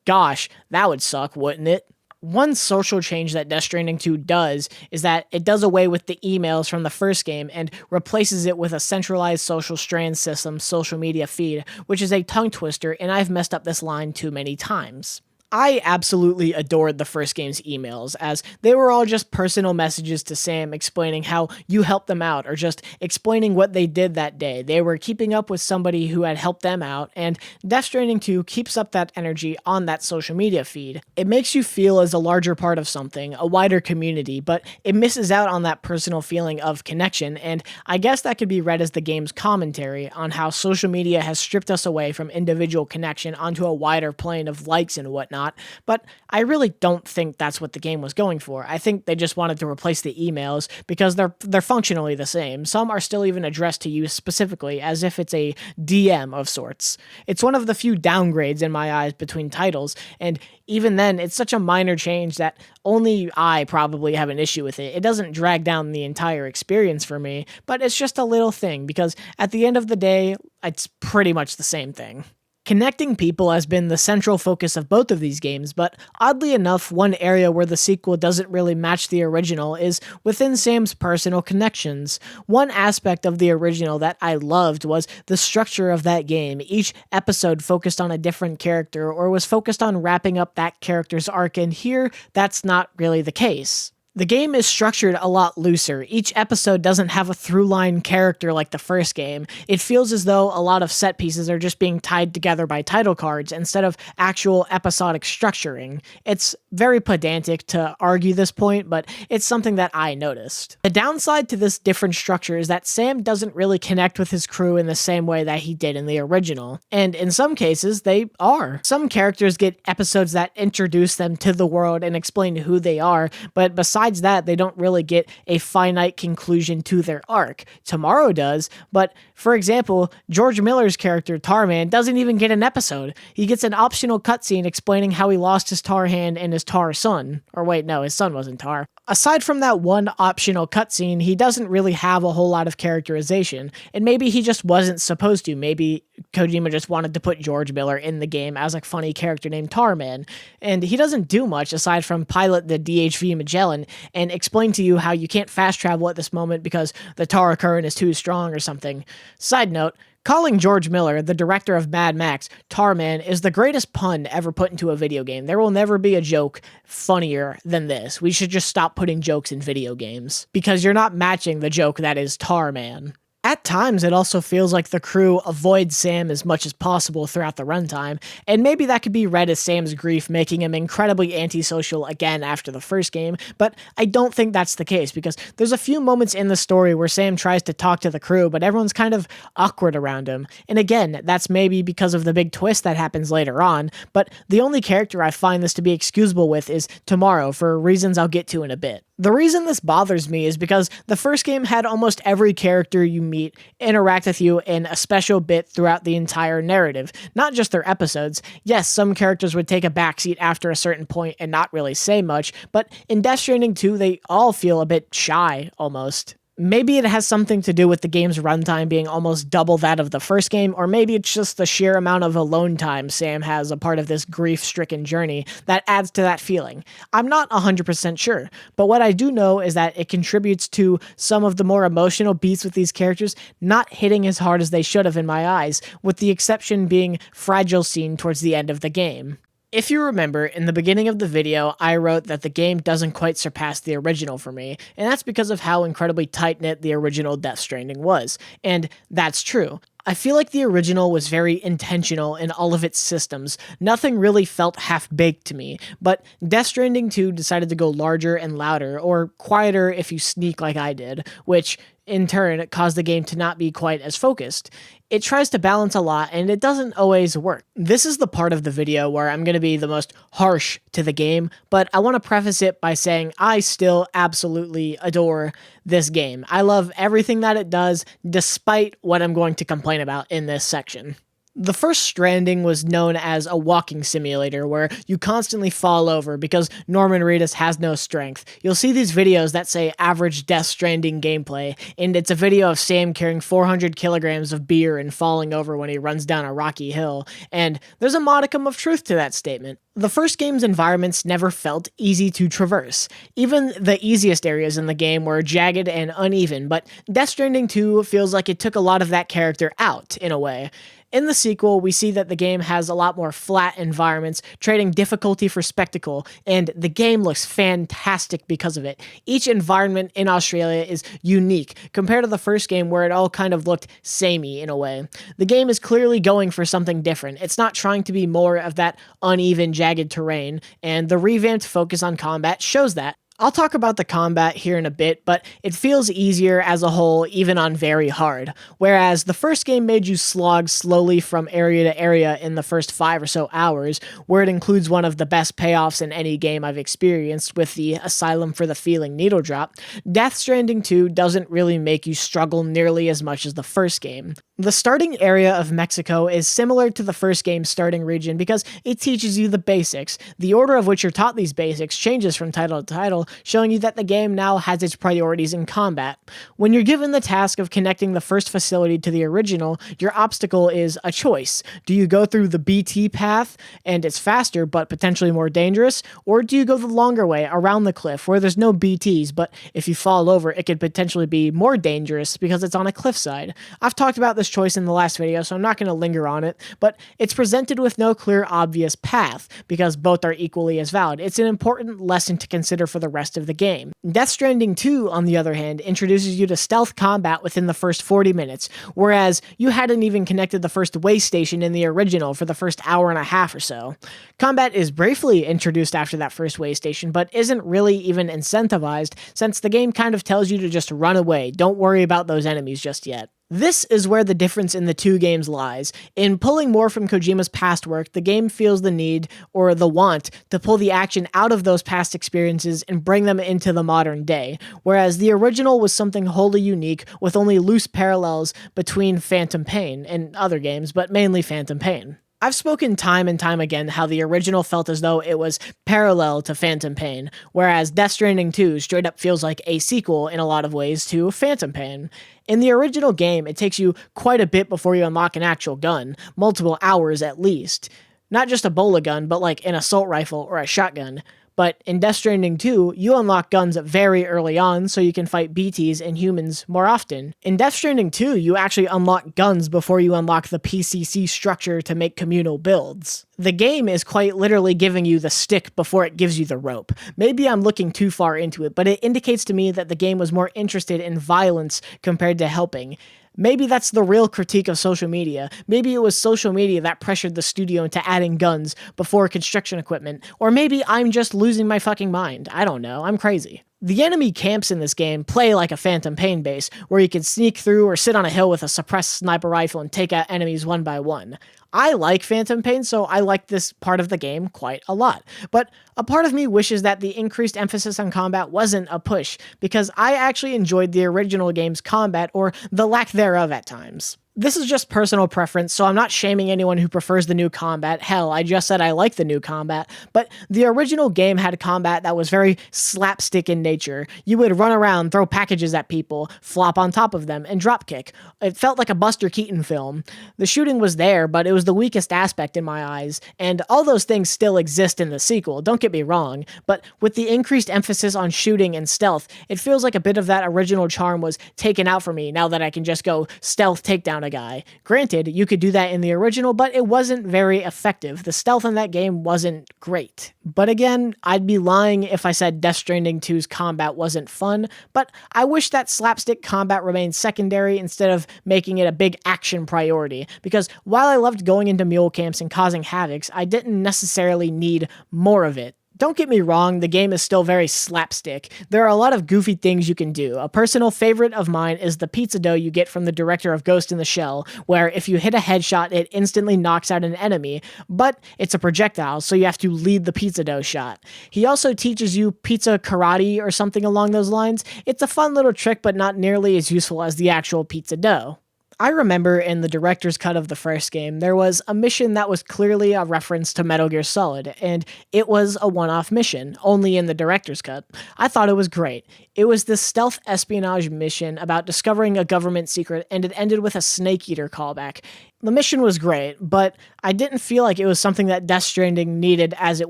gosh, that would suck, wouldn't it? One social change that Death Stranding 2 does is that it does away with the emails from the first game and replaces it with a centralized social strand system social media feed, which is a tongue twister, and I've messed up this line too many times. I absolutely adored the first game's emails, as they were all just personal messages to Sam explaining how you helped them out, or just explaining what they did that day. They were keeping up with somebody who had helped them out, and Death Stranding 2 keeps up that energy on that social media feed. It makes you feel as a larger part of something, a wider community, but it misses out on that personal feeling of connection, and I guess that could be read as the game's commentary on how social media has stripped us away from individual connection onto a wider plane of likes and whatnot. But I really don't think that's what the game was going for. I think they just wanted to replace the emails because they're functionally the same. Some are still even addressed to you specifically, as if it's a DM of sorts. It's one of the few downgrades in my eyes between titles, and even then, it's such a minor change that only I probably have an issue with it. It doesn't drag down the entire experience for me, but it's just a little thing, because at the end of the day, it's pretty much the same thing. Connecting people has been the central focus of both of these games, but oddly enough, one area where the sequel doesn't really match the original is within Sam's personal connections. One aspect of the original that I loved was the structure of that game. Each episode focused on a different character or was focused on wrapping up that character's arc, and here, that's not really the case. The game is structured a lot looser. Each episode doesn't have a through-line character like the first game. It feels as though a lot of set pieces are just being tied together by title cards instead of actual episodic structuring. It's very pedantic to argue this point, but it's something that I noticed. The downside to this different structure is that Sam doesn't really connect with his crew in the same way that he did in the original. And in some cases, they are. Some characters get episodes that introduce them to the world and explain who they are, but besides that, they don't really get a finite conclusion to their arc. Tomorrow does, but for example, George Miller's character Tarman doesn't even get an episode. He gets an optional cutscene explaining how he lost his Tar hand and his Tar son. Or wait, no, his son wasn't Tar. Aside from that one optional cutscene, he doesn't really have a whole lot of characterization, and maybe he just wasn't supposed to. Maybe Kojima just wanted to put George Miller in the game as a funny character named Tarman, and he doesn't do much aside from pilot the DHV Magellan and explain to you how you can't fast travel at this moment because the Tara current is too strong or something. Side note, calling George Miller, the director of Mad Max, Tarman is the greatest pun ever put into a video game. There will never be a joke funnier than this. We should just stop putting jokes in video games, because you're not matching the joke that is Tarman. At times, it also feels like the crew avoids Sam as much as possible throughout the runtime, and maybe that could be read as Sam's grief making him incredibly antisocial again after the first game, but I don't think that's the case because there's a few moments in the story where Sam tries to talk to the crew, but everyone's kind of awkward around him. And again, that's maybe because of the big twist that happens later on, but the only character I find this to be excusable with is Tomorrow for reasons I'll get to in a bit. The reason this bothers me is because the first game had almost every character you meet interact with you in a special bit throughout the entire narrative, not just their episodes. Yes, some characters would take a backseat after a certain point and not really say much, but in Death Stranding 2, they all feel a bit shy, almost. Maybe it has something to do with the game's runtime being almost double that of the first game, or maybe it's just the sheer amount of alone time Sam has a part of this grief-stricken journey that adds to that feeling. I'm not 100% sure, but what I do know is that it contributes to some of the more emotional beats with these characters not hitting as hard as they should have in my eyes, with the exception being Fragile scene towards the end of the game. If you remember, in the beginning of the video, I wrote that the game doesn't quite surpass the original for me, and that's because of how incredibly tight-knit the original Death Stranding was, and that's true. I feel like the original was very intentional in all of its systems. Nothing really felt half-baked to me, but Death Stranding 2 decided to go larger and louder, or quieter if you sneak like I did, which in turn caused the game to not be quite as focused. It tries to balance a lot, and it doesn't always work. This is the part of the video where I'm going to be the most harsh to the game, but I want to preface it by saying I still absolutely adore this game. I love everything that it does, despite what I'm going to complain about in this section. The first Stranding was known as a walking simulator where you constantly fall over because Norman Reedus has no strength. You'll see these videos that say average Death Stranding gameplay, and it's a video of Sam carrying 400 kilograms of beer and falling over when he runs down a rocky hill, and there's a modicum of truth to that statement. The first game's environments never felt easy to traverse. Even the easiest areas in the game were jagged and uneven, but Death Stranding 2 feels like it took a lot of that character out, in a way. In the sequel, we see that the game has a lot more flat environments, trading difficulty for spectacle, and the game looks fantastic because of it. Each environment in Australia is unique, compared to the first game where it all kind of looked samey in a way. The game is clearly going for something different. It's not trying to be more of that uneven, jagged terrain, and the revamped focus on combat shows that. I'll talk about the combat here in a bit, but it feels easier as a whole, even on very hard. Whereas the first game made you slog slowly from area to area in the first 5 or so hours, where it includes one of the best payoffs in any game I've experienced with the Asylum for the Feeling needle drop, Death Stranding 2 doesn't really make you struggle nearly as much as the first game. The starting area of Mexico is similar to the first game's starting region because it teaches you the basics. The order of which you're taught these basics changes from title to title, showing you that the game now has its priorities in combat. When you're given the task of connecting the first facility to the original, your obstacle is a choice. Do you go through the BT path, and it's faster but potentially more dangerous, or do you go the longer way around the cliff where there's no BTs, but if you fall over, it could potentially be more dangerous because it's on a cliffside? I've talked about this choice in the last video, so I'm not going to linger on it, but it's presented with no clear, obvious path, because both are equally as valid. It's an important lesson to consider for the rest of the game. Death Stranding 2, on the other hand, introduces you to stealth combat within the first 40 minutes, whereas you hadn't even connected the first way station in the original for the first hour and a half or so. Combat is briefly introduced after that first way station, but isn't really even incentivized, since the game kind of tells you to just run away, don't worry about those enemies just yet. This is where the difference in the two games lies. In pulling more from Kojima's past work, the game feels the need, or the want, to pull the action out of those past experiences and bring them into the modern day, whereas the original was something wholly unique with only loose parallels between Phantom Pain and other games, but mainly Phantom Pain. I've spoken time and time again how the original felt as though it was parallel to Phantom Pain, whereas Death Stranding 2 straight up feels like a sequel in a lot of ways to Phantom Pain. In the original game, it takes you quite a bit before you unlock an actual gun, multiple hours at least. Not just a bola gun, but like an assault rifle or a shotgun. But in Death Stranding 2, you unlock guns very early on so you can fight BTs and humans more often. In Death Stranding 2, you actually unlock guns before you unlock the PCC structure to make communal builds. The game is quite literally giving you the stick before it gives you the rope. Maybe I'm looking too far into it, but it indicates to me that the game was more interested in violence compared to helping. Maybe that's the real critique of social media. Maybe it was social media that pressured the studio into adding guns before construction equipment. Or maybe I'm just losing my fucking mind. I don't know. I'm crazy. The enemy camps in this game play like a Phantom Pain base, where you can sneak through or sit on a hill with a suppressed sniper rifle and take out enemies one by one. I like Phantom Pain, so I like this part of the game quite a lot. But a part of me wishes that the increased emphasis on combat wasn't a push, because I actually enjoyed the original game's combat, or the lack thereof at times. This is just personal preference, so I'm not shaming anyone who prefers the new combat. Hell, I just said I like the new combat, but the original game had combat that was very slapstick in nature. You would run around, throw packages at people, flop on top of them, and dropkick. It felt like a Buster Keaton film. The shooting was there, but it was the weakest aspect in my eyes, and all those things still exist in the sequel, don't get me wrong, but with the increased emphasis on shooting and stealth, it feels like a bit of that original charm was taken out from me now that I can just go stealth takedown a guy. Granted, you could do that in the original, but it wasn't very effective. The stealth in that game wasn't great. But again, I'd be lying if I said Death Stranding 2's combat wasn't fun, but I wish that slapstick combat remained secondary instead of making it a big action priority, because while I loved going into mule camps and causing havocs, I didn't necessarily need more of it. Don't get me wrong, the game is still very slapstick. There are a lot of goofy things you can do. A personal favorite of mine is the pizza dough you get from the director of Ghost in the Shell, where if you hit a headshot, it instantly knocks out an enemy, but it's a projectile, so you have to lead the pizza dough shot. He also teaches you pizza karate or something along those lines. It's a fun little trick, but not nearly as useful as the actual pizza dough. I remember in the director's cut of the first game, there was a mission that was clearly a reference to Metal Gear Solid, and it was a one-off mission, only in the director's cut. I thought it was great. It was this stealth espionage mission about discovering a government secret, and it ended with a Snake Eater callback. The mission was great, but I didn't feel like it was something that Death Stranding needed as it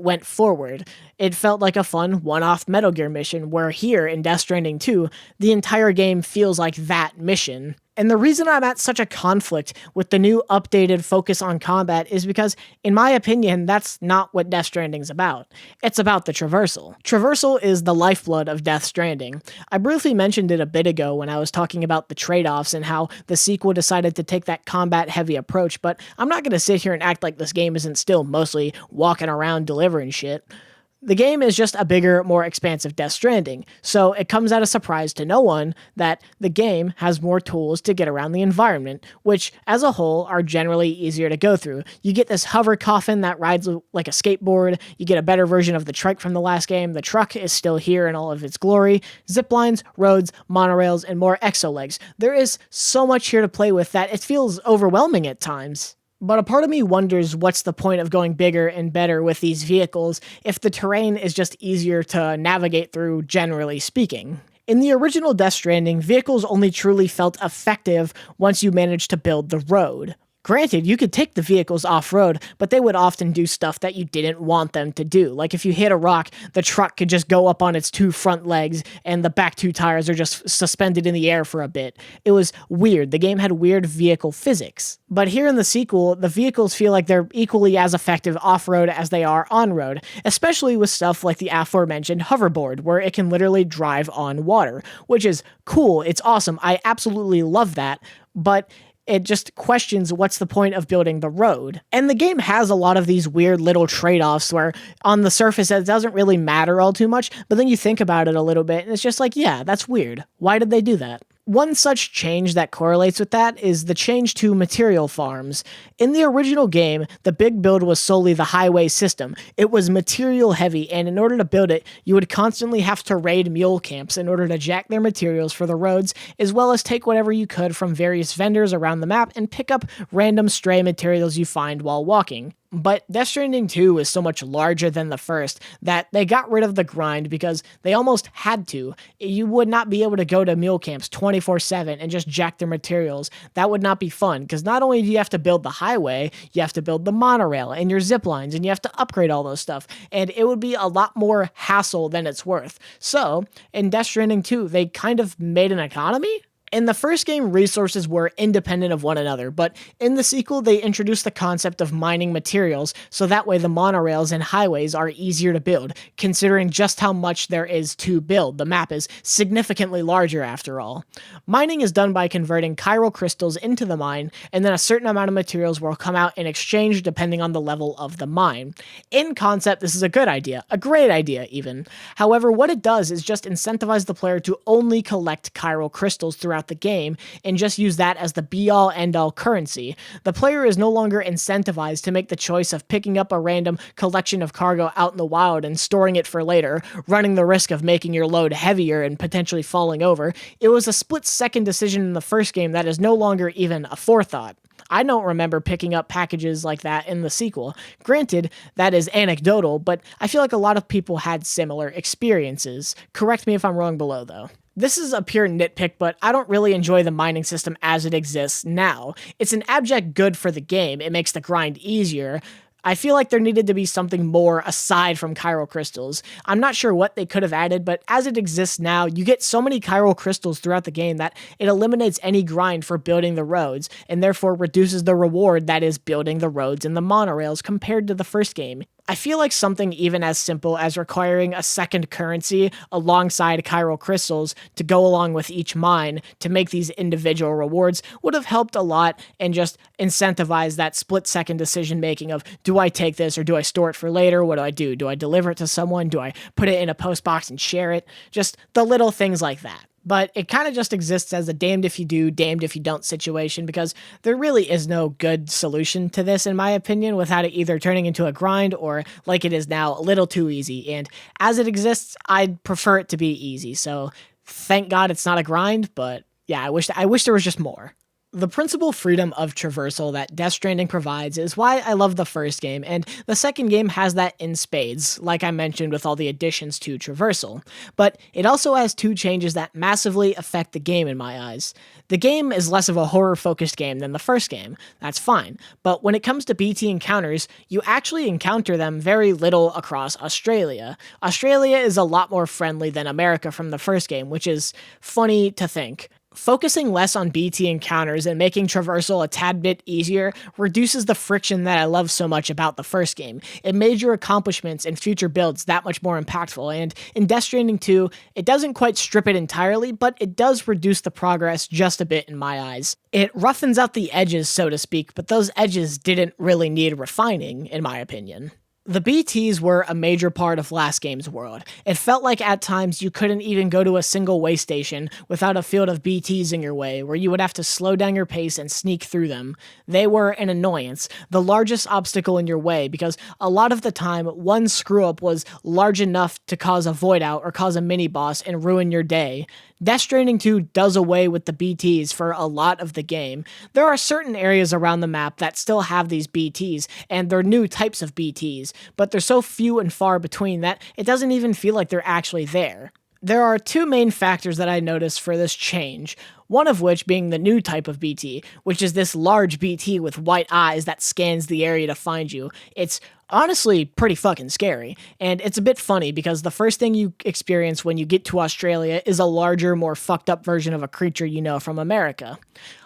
went forward. It felt like a fun one-off Metal Gear mission, where here in Death Stranding 2, the entire game feels like that mission. And the reason I'm at such a conflict with the new updated focus on combat is because, in my opinion, that's not what Death Stranding's about. It's about the traversal. Traversal is the lifeblood of Death Stranding. I briefly mentioned it a bit ago when I was talking about the trade-offs and how the sequel decided to take that combat-heavy approach, but I'm not going to sit here and act like this game isn't still mostly walking around delivering shit. The game is just a bigger, more expansive Death Stranding, so it comes as a surprise to no one that the game has more tools to get around the environment, which, as a whole, are generally easier to go through. You get this hover coffin that rides like a skateboard, you get a better version of the trike from the last game, the truck is still here in all of its glory, zip lines, roads, monorails, and more exolegs. There is so much here to play with that it feels overwhelming at times. But a part of me wonders what's the point of going bigger and better with these vehicles if the terrain is just easier to navigate through, generally speaking. In the original Death Stranding, vehicles only truly felt effective once you managed to build the road. Granted, you could take the vehicles off-road, but they would often do stuff that you didn't want them to do. Like if you hit a rock, the truck could just go up on its two front legs, and the back two tires are just suspended in the air for a bit. It was weird. The game had weird vehicle physics. But here in the sequel, the vehicles feel like they're equally as effective off-road as they are on-road, especially with stuff like the aforementioned hoverboard, where it can literally drive on water, which is cool. It's awesome. I absolutely love that. But it just questions what's the point of building the road. And the game has a lot of these weird little trade-offs where on the surface it doesn't really matter all too much, but then you think about it a little bit and it's just like, yeah, that's weird. Why did they do that? One such change that correlates with that is the change to material farms. In the original game, the big build was solely the highway system. It was material heavy, and in order to build it, you would constantly have to raid mule camps in order to jack their materials for the roads, as well as take whatever you could from various vendors around the map and pick up random stray materials you find while walking. But Death Stranding 2 is so much larger than the first that they got rid of the grind because they almost had to. You would not be able to go to mule camps 24/7 and just jack their materials. That would not be fun, because not only do you have to build the highway, you have to build the monorail and your zip lines, and you have to upgrade all those stuff, and it would be a lot more hassle than it's worth. So, in Death Stranding 2, they kind of made an economy? In the first game, resources were independent of one another, but in the sequel, they introduced the concept of mining materials, so that way the monorails and highways are easier to build, considering just how much there is to build. The map is significantly larger after all. Mining is done by converting chiral crystals into the mine, and then a certain amount of materials will come out in exchange depending on the level of the mine. In concept, this is a good idea, a great idea even. However, what it does is just incentivize the player to only collect chiral crystals throughout the game and just use that as the be-all end-all currency. The player is no longer incentivized to make the choice of picking up a random collection of cargo out in the wild and storing it for later, running the risk of making your load heavier and potentially falling over. It was a split-second decision in the first game that is no longer even a forethought. I don't remember picking up packages like that in the sequel. Granted, that is anecdotal, but I feel like a lot of people had similar experiences. Correct me if I'm wrong below, though. This is a pure nitpick, but I don't really enjoy the mining system as it exists now. It's an abject good for the game. It makes the grind easier. I feel like there needed to be something more aside from chiral crystals. I'm not sure what they could have added, but as it exists now, you get so many chiral crystals throughout the game that it eliminates any grind for building the roads, and therefore reduces the reward that is building the roads and the monorails compared to the first game. I feel like something even as simple as requiring a second currency alongside chiral crystals to go along with each mine to make these individual rewards would have helped a lot and just incentivize that split-second decision-making of, do I take this or do I store it for later? What do I do? Do I deliver it to someone? Do I put it in a post box and share it? Just the little things like that. But it kind of just exists as a damned if you do, damned if you don't situation, because there really is no good solution to this, in my opinion, without it either turning into a grind or, like it is now, a little too easy. And as it exists, I'd prefer it to be easy. So thank God it's not a grind, but yeah, I wish there was just more. The principal freedom of traversal that Death Stranding provides is why I love the first game, and the second game has that in spades, like I mentioned with all the additions to traversal. But it also has two changes that massively affect the game in my eyes. The game is less of a horror-focused game than the first game, that's fine, but when it comes to BT encounters, you actually encounter them very little across Australia. Australia is a lot more friendly than America from the first game, which is funny to think. Focusing less on BT encounters and making traversal a tad bit easier reduces the friction that I love so much about the first game. It made your accomplishments and future builds that much more impactful, and in Death Stranding 2, it doesn't quite strip it entirely, but it does reduce the progress just a bit in my eyes. It roughens out the edges, so to speak, but those edges didn't really need refining, in my opinion. The BTs were a major part of last game's world. It felt like at times you couldn't even go to a single way station without a field of BTs in your way, where you would have to slow down your pace and sneak through them. They were an annoyance, the largest obstacle in your way, because a lot of the time, one screw-up was large enough to cause a void out or cause a mini-boss and ruin your day. Death Stranding 2 does away with the BTs for a lot of the game. There are certain areas around the map that still have these BTs, and they're new types of BTs, but they're so few and far between that it doesn't even feel like they're actually there. There are two main factors that I noticed for this change, one of which being the new type of BT, which is this large BT with white eyes that scans the area to find you. It's honestly pretty fucking scary, and it's a bit funny because the first thing you experience when you get to Australia is a larger, more fucked up version of a creature you know from America.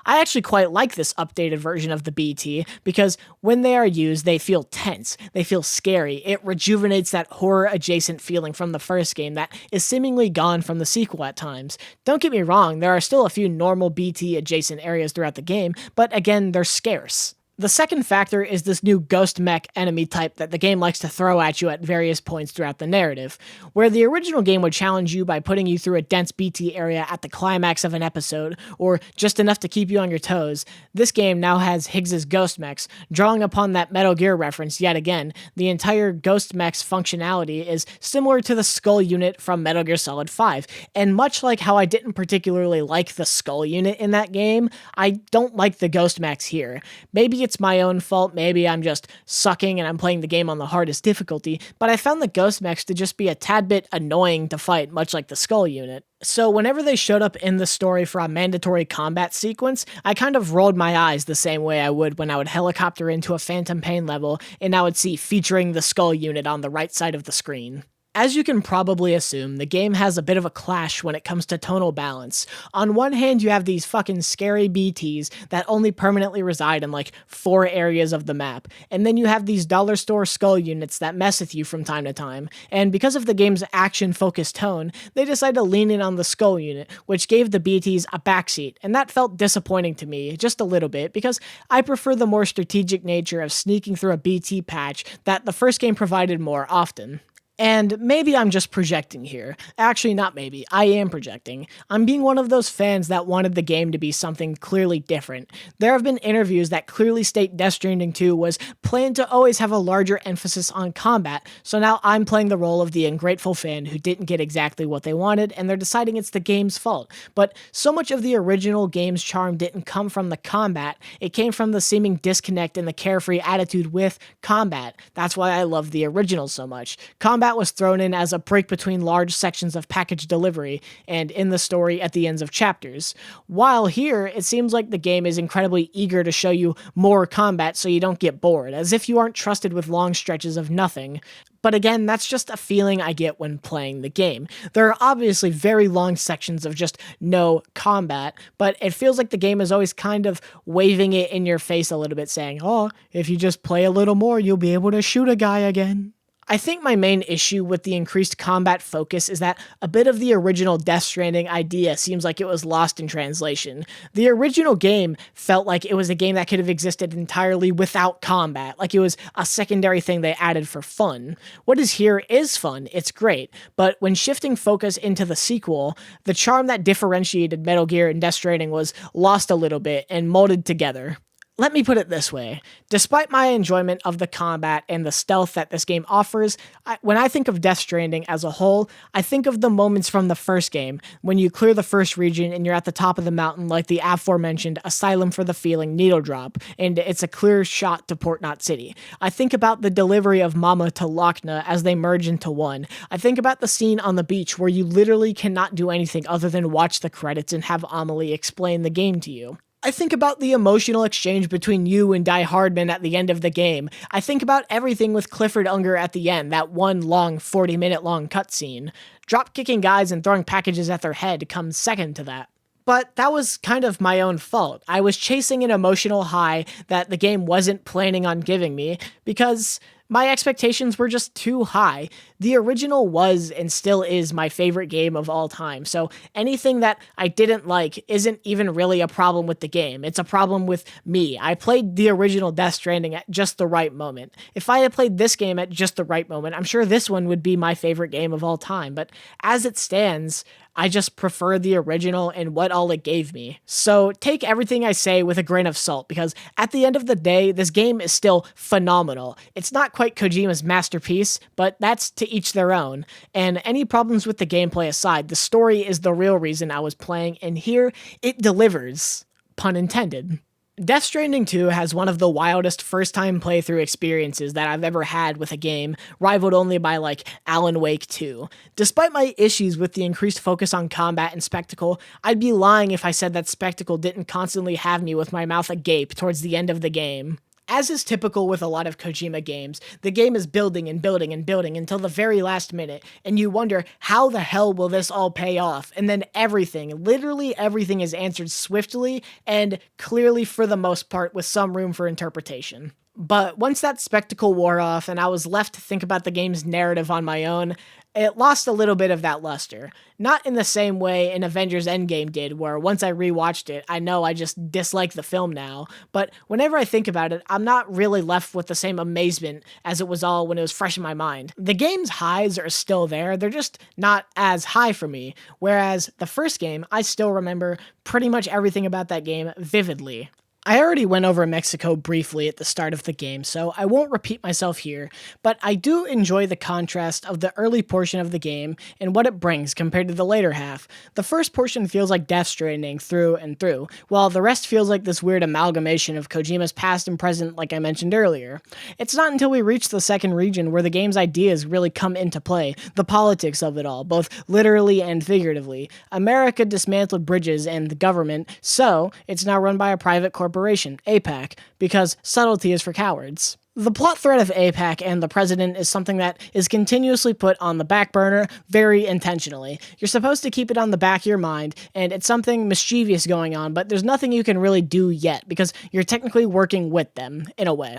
I actually quite like this updated version of the BT because when they are used, they feel tense, they feel scary. It rejuvenates that horror-adjacent feeling from the first game that is seemingly gone from the sequel at times. Don't get me wrong, there are still a few normal BT-adjacent areas throughout the game, but again, they're scarce. The second factor is this new ghost mech enemy type that the game likes to throw at you at various points throughout the narrative. Where the original game would challenge you by putting you through a dense BT area at the climax of an episode, or just enough to keep you on your toes, this game now has Higgs's ghost mechs. Drawing upon that Metal Gear reference yet again, the entire ghost mech's functionality is similar to the skull unit from Metal Gear Solid 5, and much like how I didn't particularly like the skull unit in that game, I don't like the ghost mechs here. Maybe it's my own fault, maybe I'm just sucking and I'm playing the game on the hardest difficulty, but I found the ghost mechs to just be a tad bit annoying to fight, much like the skull unit. So whenever they showed up in the story for a mandatory combat sequence, I kind of rolled my eyes the same way I would when I would helicopter into a Phantom Pain level and I would see featuring the skull unit on the right side of the screen. As you can probably assume, the game has a bit of a clash when it comes to tonal balance. On one hand, you have these fucking scary BTs that only permanently reside in like 4 areas of the map, and then you have these dollar store skull units that mess with you from time to time, and because of the game's action-focused tone, they decided to lean in on the skull unit, which gave the BTs a backseat, and that felt disappointing to me, just a little bit, because I prefer the more strategic nature of sneaking through a BT patch that the first game provided more often. And maybe I'm just projecting here. Actually, not maybe. I am projecting. I'm being one of those fans that wanted the game to be something clearly different. There have been interviews that clearly state Death Stranding 2 was planned to always have a larger emphasis on combat, so now I'm playing the role of the ungrateful fan who didn't get exactly what they wanted, and they're deciding it's the game's fault. But so much of the original game's charm didn't come from the combat, it came from the seeming disconnect and the carefree attitude with combat. That's why I love the original so much. Combat was thrown in as a break between large sections of package delivery and in the story at the ends of chapters. While here, it seems like the game is incredibly eager to show you more combat so you don't get bored, as if you aren't trusted with long stretches of nothing. But again, that's just a feeling I get when playing the game. There are obviously very long sections of just no combat, but it feels like the game is always kind of waving it in your face a little bit, saying, oh, if you just play a little more, you'll be able to shoot a guy again. I think my main issue with the increased combat focus is that a bit of the original Death Stranding idea seems like it was lost in translation. The original game felt like it was a game that could have existed entirely without combat, like it was a secondary thing they added for fun. What is here is fun, it's great, but when shifting focus into the sequel, the charm that differentiated Metal Gear and Death Stranding was lost a little bit and molded together. Let me put it this way. Despite my enjoyment of the combat and the stealth that this game offers, when I think of Death Stranding as a whole, I think of the moments from the first game, when you clear the first region and you're at the top of the mountain like the aforementioned Asylum for the Feeling needle drop, and it's a clear shot to Port Knot City. I think about the delivery of Mama to Lochna as they merge into one. I think about the scene on the beach where you literally cannot do anything other than watch the credits and have Amelie explain the game to you. I think about the emotional exchange between you and Die Hardman at the end of the game. I think about everything with Clifford Unger at the end, that one long 40-minute long cutscene. Drop-kicking guys and throwing packages at their head comes second to that. But that was kind of my own fault. I was chasing an emotional high that the game wasn't planning on giving me because my expectations were just too high. The original was and still is my favorite game of all time, so anything that I didn't like isn't even really a problem with the game. It's a problem with me. I played the original Death Stranding at just the right moment. If I had played this game at just the right moment, I'm sure this one would be my favorite game of all time, but as it stands, I just prefer the original and what all it gave me. So take everything I say with a grain of salt, because at the end of the day, this game is still phenomenal. It's not quite Kojima's masterpiece, but that's to each their own. And any problems with the gameplay aside, the story is the real reason I was playing, and here it delivers. Pun intended. Death Stranding 2 has one of the wildest first-time playthrough experiences that I've ever had with a game, rivaled only by, like, Alan Wake 2. Despite my issues with the increased focus on combat and spectacle, I'd be lying if I said that spectacle didn't constantly have me with my mouth agape towards the end of the game. As is typical with a lot of Kojima games, the game is building and building and building until the very last minute, and you wonder, how the hell will this all pay off? And then everything, literally everything, is answered swiftly and clearly for the most part with some room for interpretation. But once that spectacle wore off and I was left to think about the game's narrative on my own, it lost a little bit of that luster. Not in the same way an Avengers Endgame did, where once I rewatched it, I know I just dislike the film now, but whenever I think about it, I'm not really left with the same amazement as it was all when it was fresh in my mind. The game's highs are still there, they're just not as high for me, whereas the first game, I still remember pretty much everything about that game vividly. I already went over Mexico briefly at the start of the game, so I won't repeat myself here, but I do enjoy the contrast of the early portion of the game and what it brings compared to the later half. The first portion feels like Death Stranding through and through, while the rest feels like this weird amalgamation of Kojima's past and present like I mentioned earlier. It's not until we reach the second region where the game's ideas really come into play, the politics of it all, both literally and figuratively. America dismantled bridges and the government, so it's now run by a private corporation corporation, APAC, because subtlety is for cowards. The plot thread of APAC and the president is something that is continuously put on the back burner very intentionally. You're supposed to keep it on the back of your mind, and it's something mischievous going on, but there's nothing you can really do yet, because you're technically working with them, in a way.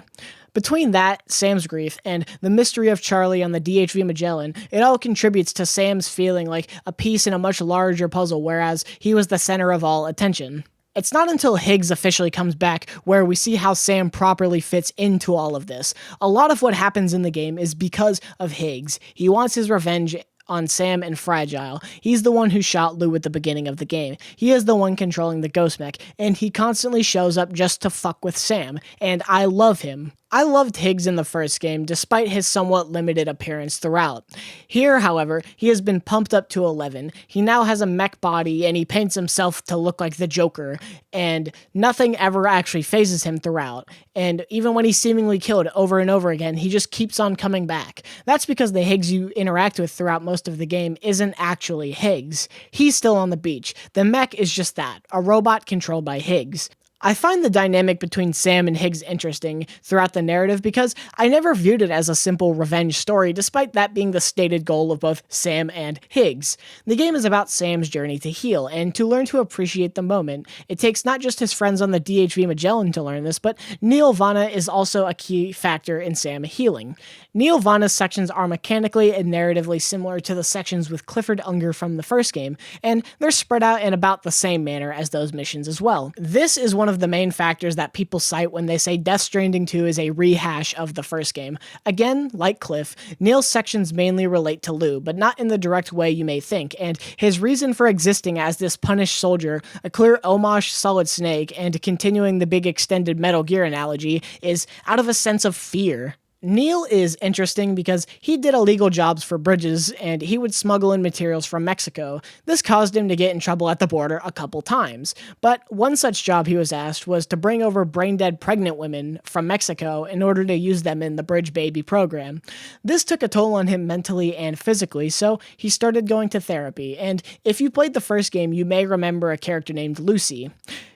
Between that, Sam's grief, and the mystery of Charlie on the DHV Magellan, it all contributes to Sam's feeling like a piece in a much larger puzzle, whereas he was the center of all attention. It's not until Higgs officially comes back where we see how Sam properly fits into all of this. A lot of what happens in the game is because of Higgs. He wants his revenge on Sam and Fragile. He's the one who shot Lou at the beginning of the game. He is the one controlling the ghost mech, and he constantly shows up just to fuck with Sam, and I love him. I loved Higgs in the first game, despite his somewhat limited appearance throughout. Here, however, he has been pumped up to 11. He now has a mech body, and he paints himself to look like the Joker, and nothing ever actually phases him throughout. And even when he's seemingly killed over and over again, he just keeps on coming back. That's because the Higgs you interact with throughout most of the game isn't actually Higgs. He's still on the beach. The mech is just that, a robot controlled by Higgs. I find the dynamic between Sam and Higgs interesting throughout the narrative because I never viewed it as a simple revenge story, despite that being the stated goal of both Sam and Higgs. The game is about Sam's journey to heal, and to learn to appreciate the moment. It takes not just his friends on the DHV Magellan to learn this, but Neil Vana is also a key factor in Sam healing. Neil Vana's sections are mechanically and narratively similar to the sections with Clifford Unger from the first game, and they're spread out in about the same manner as those missions as well. This is one of the main factors that people cite when they say Death Stranding 2 is a rehash of the first game. Again, like Cliff, Neil's sections mainly relate to Lou, but not in the direct way you may think, and his reason for existing as this punished soldier, a clear homage to Solid Snake, and continuing the big extended Metal Gear analogy, is out of a sense of fear. Neil is interesting because he did illegal jobs for Bridges, and he would smuggle in materials from Mexico. This caused him to get in trouble at the border a couple times. But one such job he was asked was to bring over brain-dead pregnant women from Mexico in order to use them in the Bridge Baby program. This took a toll on him mentally and physically, so he started going to therapy, and if you played the first game, you may remember a character named Lucy.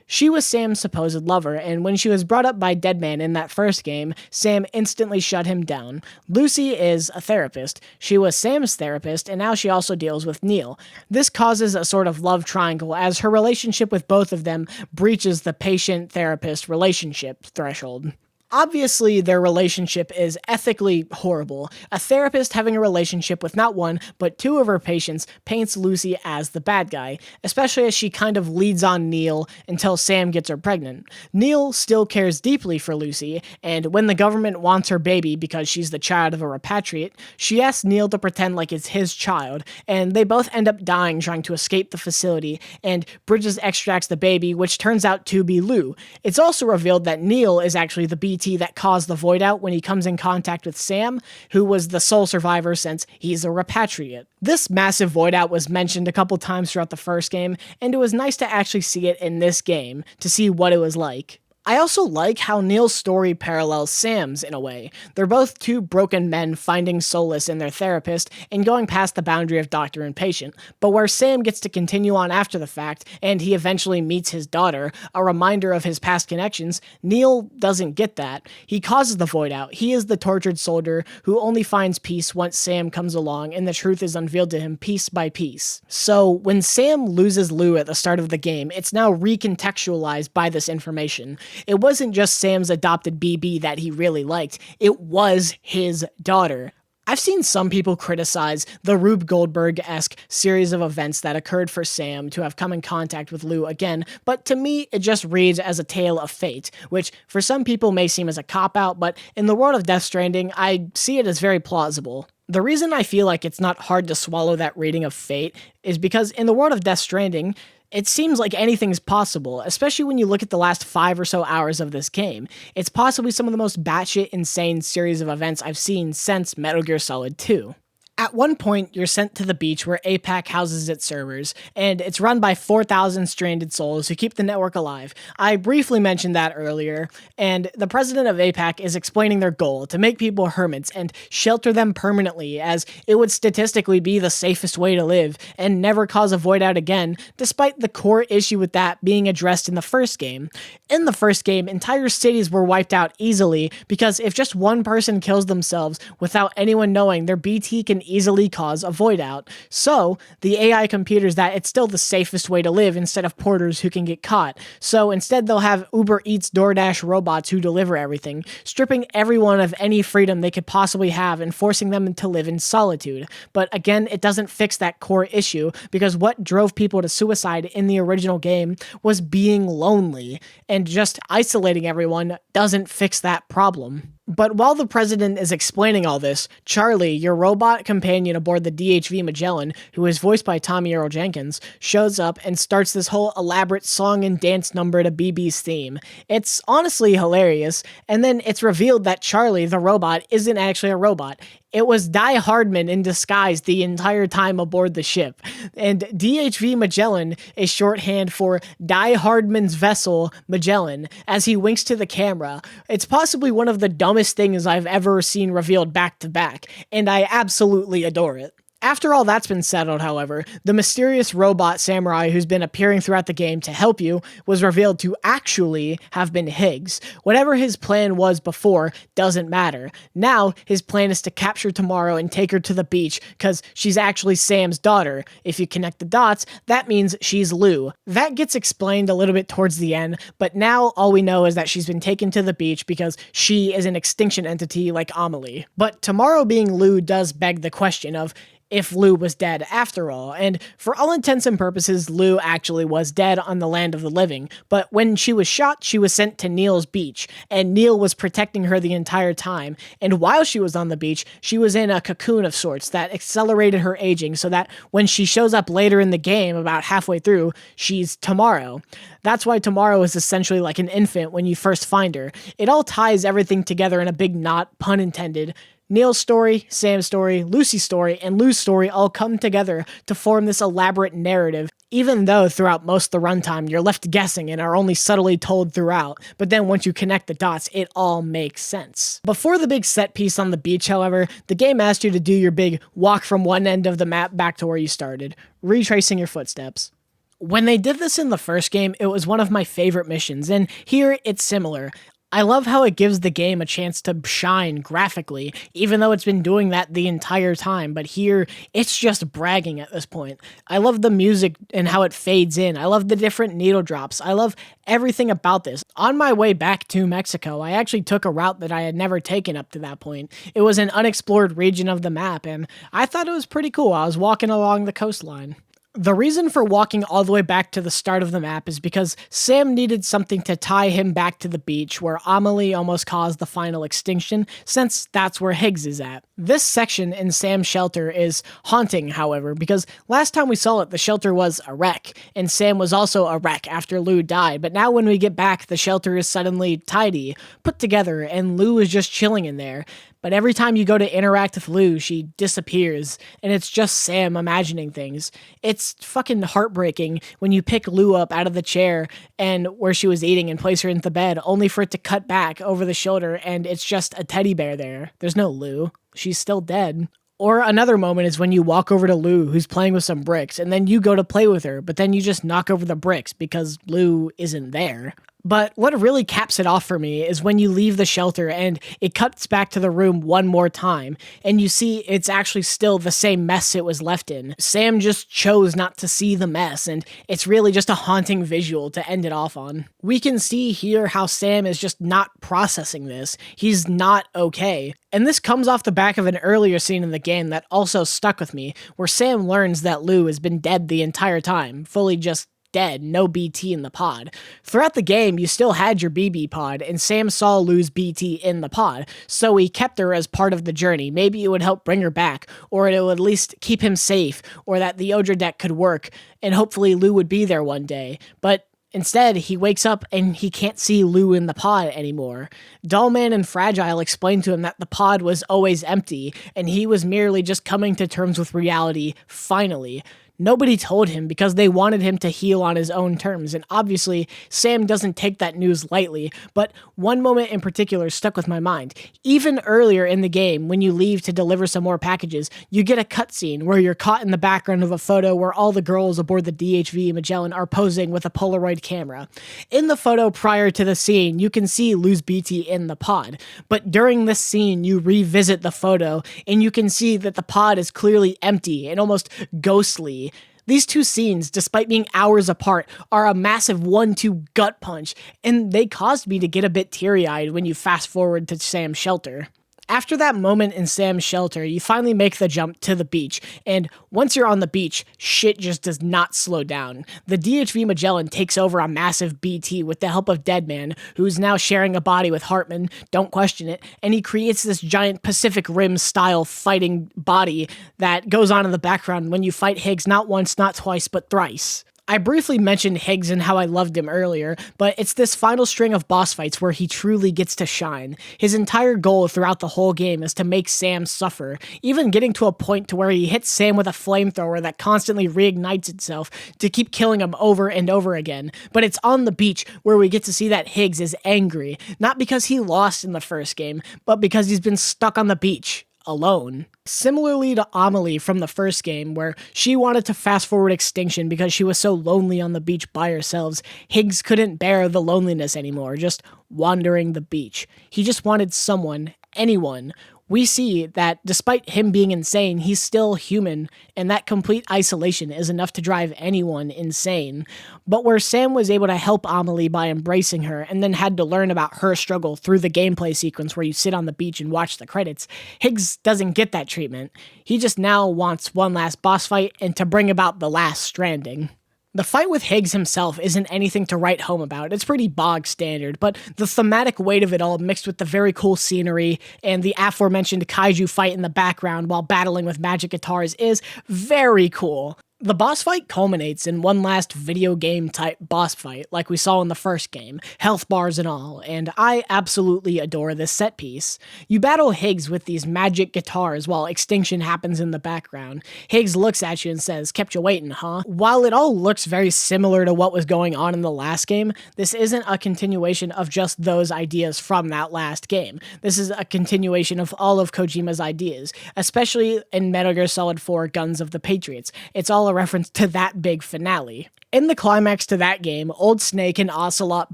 She was Sam's supposed lover, and when she was brought up by Deadman in that first game, Sam instantly shut him down. Lucy is a therapist. She was Sam's therapist, and now she also deals with Neil. This causes a sort of love triangle, as her relationship with both of them breaches the patient-therapist relationship threshold. Obviously, their relationship is ethically horrible. A therapist having a relationship with not one, but two of her patients paints Lucy as the bad guy, especially as she kind of leads on Neil until Sam gets her pregnant. Neil still cares deeply for Lucy, and when the government wants her baby because she's the child of a repatriate, she asks Neil to pretend like it's his child, and they both end up dying trying to escape the facility, and Bridges extracts the baby, which turns out to be Lou. It's also revealed that Neil is actually the BT that caused the void out when he comes in contact with Sam, who was the sole survivor since he's a repatriate. This massive void out was mentioned a couple times throughout the first game, and it was nice to actually see it in this game, to see what it was like. I also like how Neil's story parallels Sam's in a way. They're both two broken men finding solace in their therapist and going past the boundary of doctor and patient, but where Sam gets to continue on after the fact and he eventually meets his daughter, a reminder of his past connections, Neil doesn't get that. He causes the void out. He is the tortured soldier who only finds peace once Sam comes along and the truth is unveiled to him piece by piece. So when Sam loses Lou at the start of the game, it's now recontextualized by this information. It wasn't just Sam's adopted BB that he really liked, it was his daughter. I've seen some people criticize the Rube Goldberg-esque series of events that occurred for Sam to have come in contact with Lou again, but to me, it just reads as a tale of fate, which for some people may seem as a cop-out, but in the world of Death Stranding, I see it as very plausible. The reason I feel like it's not hard to swallow that reading of fate is because in the world of Death Stranding, it seems like anything's possible, especially when you look at the last 5 or so hours of this game. It's possibly some of the most batshit insane series of events I've seen since Metal Gear Solid 2. At one point, you're sent to the beach where APAC houses its servers, and it's run by 4,000 stranded souls who keep the network alive. I briefly mentioned that earlier, and the president of APAC is explaining their goal to make people hermits and shelter them permanently, as it would statistically be the safest way to live and never cause a void out again, despite the core issue with that being addressed in the first game. In the first game, entire cities were wiped out easily because if just one person kills themselves without anyone knowing, their BT can easily cause a void out. So, the AI computers that it's still the safest way to live instead of porters who can get caught. So instead they'll have Uber Eats DoorDash robots who deliver everything, stripping everyone of any freedom they could possibly have and forcing them to live in solitude. But again, it doesn't fix that core issue because what drove people to suicide in the original game was being lonely, and just isolating everyone doesn't fix that problem. But while the president is explaining all this, Charlie, your robot companion aboard the DHV Magellan, who is voiced by Tommy Earl Jenkins, shows up and starts this whole elaborate song and dance number to BB's theme. It's honestly hilarious, and then it's revealed that Charlie, the robot, isn't actually a robot. It was Die Hardman in disguise the entire time aboard the ship. And DHV Magellan is shorthand for Die Hardman's vessel, Magellan, as he winks to the camera. It's possibly one of the dumbest things I've ever seen revealed back to back, and I absolutely adore it. After all that's been settled, however, the mysterious robot samurai who's been appearing throughout the game to help you was revealed to actually have been Higgs. Whatever his plan was before doesn't matter. Now, his plan is to capture Tomorrow and take her to the beach, because she's actually Sam's daughter. If you connect the dots, that means she's Lou. That gets explained a little bit towards the end, but now all we know is that she's been taken to the beach because she is an extinction entity like Amelie. But Tomorrow being Lou does beg the question of, if Lou was dead after all, and for all intents and purposes, Lou actually was dead on the land of the living, but when she was shot, she was sent to Neil's beach, and Neil was protecting her the entire time, and while she was on the beach, she was in a cocoon of sorts that accelerated her aging so that when she shows up later in the game, about halfway through, she's Tomorrow. That's why Tomorrow is essentially like an infant when you first find her. It all ties everything together in a big knot, pun intended. Neil's story, Sam's story, Lucy's story, and Lou's story all come together to form this elaborate narrative, even though throughout most of the runtime you're left guessing and are only subtly told throughout, but then once you connect the dots, it all makes sense. Before the big set piece on the beach, however, the game asked you to do your big walk from one end of the map back to where you started, retracing your footsteps. When they did this in the first game, it was one of my favorite missions, and here it's similar. I love how it gives the game a chance to shine graphically, even though it's been doing that the entire time, but here, it's just bragging at this point. I love the music and how it fades in. I love the different needle drops. I love everything about this. On my way back to Mexico, I actually took a route that I had never taken up to that point. It was an unexplored region of the map, and I thought it was pretty cool. I was walking along the coastline. The reason for walking all the way back to the start of the map is because Sam needed something to tie him back to the beach where Amelie almost caused the final extinction, since that's where Higgs is at. This section in Sam's shelter is haunting, however, because last time we saw it, the shelter was a wreck, and Sam was also a wreck after Lou died, but now when we get back, the shelter is suddenly tidy, put together, and Lou is just chilling in there. But every time you go to interact with Lou, she disappears, and it's just Sam imagining things. It's fucking heartbreaking when you pick Lou up out of the chair and where she was eating and place her into bed, only for it to cut back over the shoulder, and it's just a teddy bear there. There's no Lou. She's still dead. Or another moment is when you walk over to Lou, who's playing with some bricks, and then you go to play with her, but then you just knock over the bricks because Lou isn't there. But what really caps it off for me is when you leave the shelter and it cuts back to the room one more time, and you see it's actually still the same mess it was left in. Sam just chose not to see the mess, and it's really just a haunting visual to end it off on. We can see here how Sam is just not processing this. He's not okay. And this comes off the back of an earlier scene in the game that also stuck with me, where Sam learns that Lou has been dead the entire time, fully just dead, no BT in the pod. Throughout the game, you still had your BB pod, and Sam saw Lou's BT in the pod, so he kept her as part of the journey. Maybe it would help bring her back, or it would at least keep him safe, or that the Odra deck could work, and hopefully Lou would be there one day. But Instead, he wakes up and he can't see Lou in the pod anymore. Dollman and Fragile explain to him that the pod was always empty, and he was merely just coming to terms with reality, finally. Nobody told him because they wanted him to heal on his own terms, and obviously, Sam doesn't take that news lightly, but one moment in particular stuck with my mind. Even earlier in the game, when you leave to deliver some more packages, you get a cutscene where you're caught in the background of a photo where all the girls aboard the DHV Magellan are posing with a Polaroid camera. In the photo prior to the scene, you can see Luz BT in the pod, but during this scene, you revisit the photo, and you can see that the pod is clearly empty and almost ghostly. These two scenes, despite being hours apart, are a massive 1-2 gut punch, and they caused me to get a bit teary-eyed when you fast forward to Sam's shelter. After that moment in Sam's shelter, you finally make the jump to the beach, and once you're on the beach, shit just does not slow down. The DHV Magellan takes over a massive BT with the help of Deadman, who's now sharing a body with Hartman, don't question it, and he creates this giant Pacific Rim-style fighting body that goes on in the background when you fight Higgs not once, not twice, but thrice. I briefly mentioned Higgs and how I loved him earlier, but it's this final string of boss fights where he truly gets to shine. His entire goal throughout the whole game is to make Sam suffer, even getting to a point to where he hits Sam with a flamethrower that constantly reignites itself to keep killing him over and over again. But it's on the beach where we get to see that Higgs is angry, not because he lost in the first game, but because he's been stuck on the beach, alone. Similarly to Amelie from the first game, where she wanted to fast forward extinction because she was so lonely on the beach by herself, Higgs couldn't bear the loneliness anymore, just wandering the beach. He just wanted someone, anyone. We see that despite him being insane, he's still human, and that complete isolation is enough to drive anyone insane. But where Sam was able to help Amelie by embracing her, and then had to learn about her struggle through the gameplay sequence where you sit on the beach and watch the credits, Higgs doesn't get that treatment. He just now wants one last boss fight and to bring about the last Stranding. The fight with Higgs himself isn't anything to write home about. It's pretty bog standard, but the thematic weight of it all mixed with the very cool scenery and the aforementioned kaiju fight in the background while battling with magic guitars is very cool. The boss fight culminates in one last video game type boss fight like we saw in the first game, health bars and all, and I absolutely adore this set piece. You battle Higgs with these magic guitars while extinction happens in the background. Higgs looks at you and says, "Kept you waiting, huh?" While it all looks very similar to what was going on in the last game, this isn't a continuation of just those ideas from that last game. This is a continuation of all of Kojima's ideas, especially in Metal Gear Solid 4 Guns of the Patriots. It's all a reference to that big finale. In the climax to that game, Old Snake and Ocelot